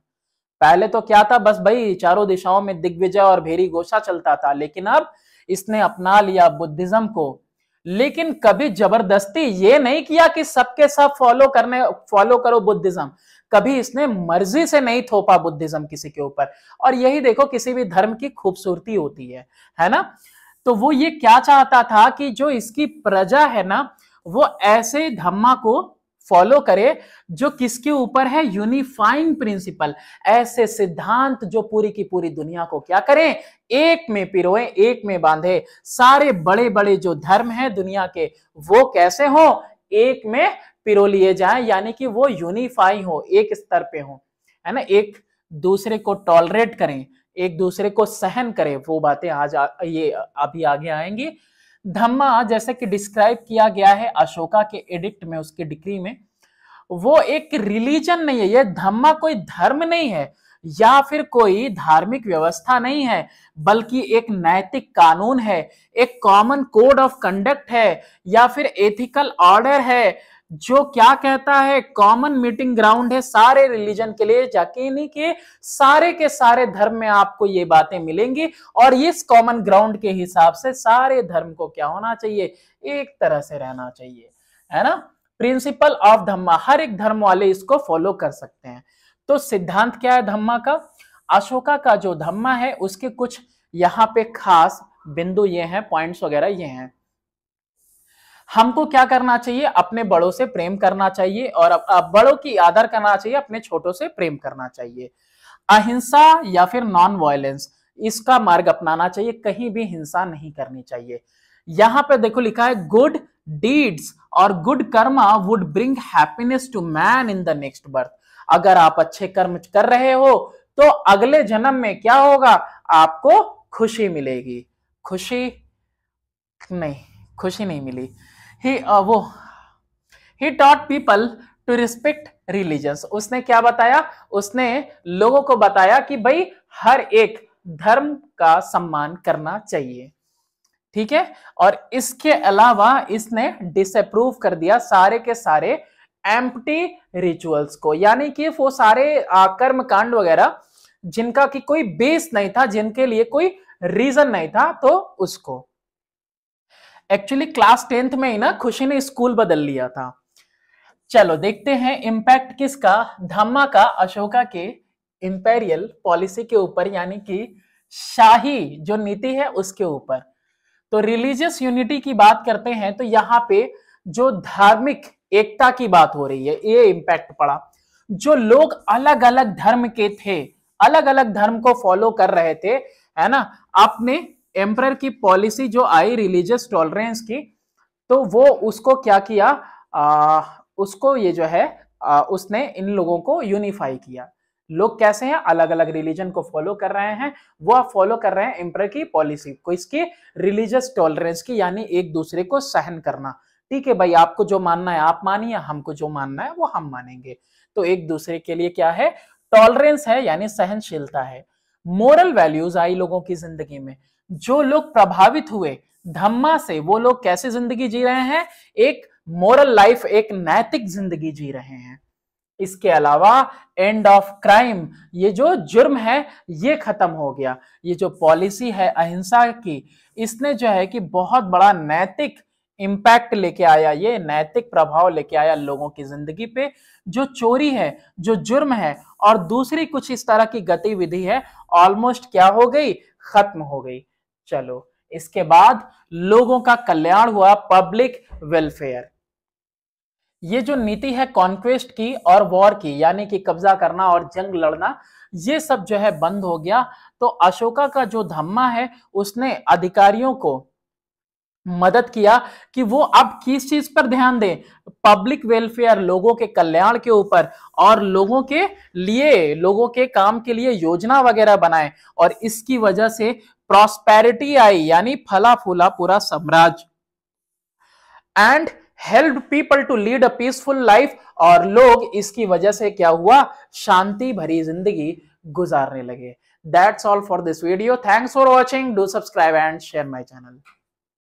पहले तो क्या था, बस भाई चारों दिशाओं में दिग्विजय और भेरी घोषा चलता था, लेकिन अब इसने अपना लिया बुद्धिज्म को, लेकिन कभी जबरदस्ती ये नहीं किया कि सबके सब फॉलो करो बुद्धिज्म। कभी इसने मर्जी से नहीं थोपा बुद्धिज्म किसी के ऊपर। और यही देखो किसी भी धर्म की खूबसूरती होती है ना। तो वो ये क्या चाहता था कि जो इसकी प्रजा है ना, वो ऐसे धम्मा को फॉलो करे जो किसके ऊपर है, यूनिफाइंग प्रिंसिपल, ऐसे सिद्धांत जो पूरी की पूरी दुनिया को क्या करें, एक में पिरोए, एक में बांधे। सारे बड़े बड़े जो धर्म हैं दुनिया के, वो कैसे हो, एक में पिरो लिए जाएं, यानी कि वो यूनिफाई हो, एक स्तर पे हो, है ना, एक दूसरे को टॉलरेट करें, एक दूसरे को सहन करें। वो बातें आज ये अभी आगे आएंगी। धम्मा जैसे कि डिस्क्राइब किया गया है अशोका के एडिक्ट में, उसके डिक्री में, वो एक रिलीजन नहीं है, ये धम्मा कोई धर्म नहीं है या फिर कोई धार्मिक व्यवस्था नहीं है, बल्कि एक नैतिक कानून है, एक कॉमन कोड ऑफ कंडक्ट है, या फिर एथिकल ऑर्डर है, जो क्या कहता है, कॉमन मीटिंग ग्राउंड है सारे रिलीजन के लिए। यकीनी कि सारे के सारे धर्म में आपको ये बातें मिलेंगी, और इस कॉमन ग्राउंड के हिसाब से सारे धर्म को क्या होना चाहिए, एक तरह से रहना चाहिए, है ना। प्रिंसिपल ऑफ धम्मा, हर एक धर्म वाले इसको फॉलो कर सकते हैं। तो सिद्धांत क्या है धम्मा का, अशोका का जो धम्मा है उसके कुछ यहां पे खास बिंदु ये हैं, पॉइंट्स वगैरह ये हैं। हमको क्या करना चाहिए, अपने बड़ों से प्रेम करना चाहिए, और बड़ों की आदर करना चाहिए, अपने छोटों से प्रेम करना चाहिए। अहिंसा या फिर नॉन वायलेंस, इसका मार्ग अपनाना चाहिए, कहीं भी हिंसा नहीं करनी चाहिए। यहां पे देखो लिखा है गुड डीड्स और good karma would bring happiness to man in the next birth. अगर आप अच्छे कर्म कर रहे हो तो अगले जन्म में क्या होगा, आपको खुशी मिलेगी। खुशी नहीं मिली। He taught people to respect religions. उसने क्या बताया, उसने लोगों को बताया कि भाई हर एक धर्म का सम्मान करना चाहिए, ठीक है। और इसके अलावा इसने डिसअप्रूव कर दिया सारे के सारे एम्प्टी रिचुअल्स को, यानी कि वो सारे कर्म कांड वगैरह जिनका कि कोई बेस नहीं था, जिनके लिए कोई रीजन नहीं था, तो उसको एक्चुअली क्लास 10th में ही ना खुशी ने स्कूल बदल लिया था। चलो देखते हैं इंपैक्ट किसका, धम्मा का अशोका के इंपेरियल पॉलिसी के ऊपर, यानी कि शाही जो नीति है उसके ऊपर। तो रिलीजियस यूनिटी की बात करते हैं तो यहां पे जो धार्मिक एकता की बात हो रही है, ये इंपैक्ट पड़ा। जो लोग अलग अलग धर्म के थे, अलग अलग धर्म को फॉलो कर रहे थे, है ना, अपने एम्परर की पॉलिसी जो आई रिलीजियस टॉलरेंस की, तो वो उसको क्या किया, उसको ये जो है उसने इन लोगों को यूनिफाई किया। लोग कैसे हैं, अलग अलग रिलीजन को फॉलो कर रहे हैं, वो फॉलो कर रहे हैं एम्परर की पॉलिसी को, इसकी रिलीजियस टॉलरेंस की, यानी एक दूसरे को सहन करना। ठीक है भाई, आपको जो मानना है आप मानिए, हमको जो मानना है वो हम मानेंगे। तो एक दूसरे के लिए क्या है, टॉलरेंस है, यानी सहनशीलता है। मोरल वैल्यूज आई लोगों की जिंदगी में। जो लोग प्रभावित हुए धम्मा से, वो लोग कैसे जिंदगी जी रहे हैं, एक मोरल लाइफ, एक नैतिक जिंदगी जी रहे हैं। इसके अलावा एंड ऑफ क्राइम, ये जो जुर्म है ये खत्म हो गया। ये जो पॉलिसी है अहिंसा की, इसने जो है कि बहुत बड़ा नैतिक इंपैक्ट लेके आया, ये नैतिक प्रभाव लेके आया लोगों की जिंदगी पे। जो चोरी है, जो जुर्म है और दूसरी कुछ इस तरह की गतिविधि है, ऑलमोस्ट क्या हो गई, खत्म हो गई। चलो इसके बाद लोगों का कल्याण हुआ, पब्लिक वेलफेयर। ये जो नीति है कॉन्क्वेस्ट की और वॉर की, यानी कि कब्जा करना और जंग लड़ना, ये सब जो है बंद हो गया। तो अशोका का जो धम्मा है उसने अधिकारियों को मदद किया कि वो अब किस चीज पर ध्यान दें, पब्लिक वेलफेयर, लोगों के कल्याण के ऊपर, और लोगों के लिए, लोगों के काम के लिए योजना वगैरह बनाए। और इसकी वजह से प्रॉस्पेरिटी आई, यानी फला फूला पूरा साम्राज्य। And help people to lead a peaceful life, और लोग इसकी वजह से क्या हुआ, शांति भरी जिंदगी गुजारने लगे। That's all for this video. Thanks for watching, do subscribe and share my channel.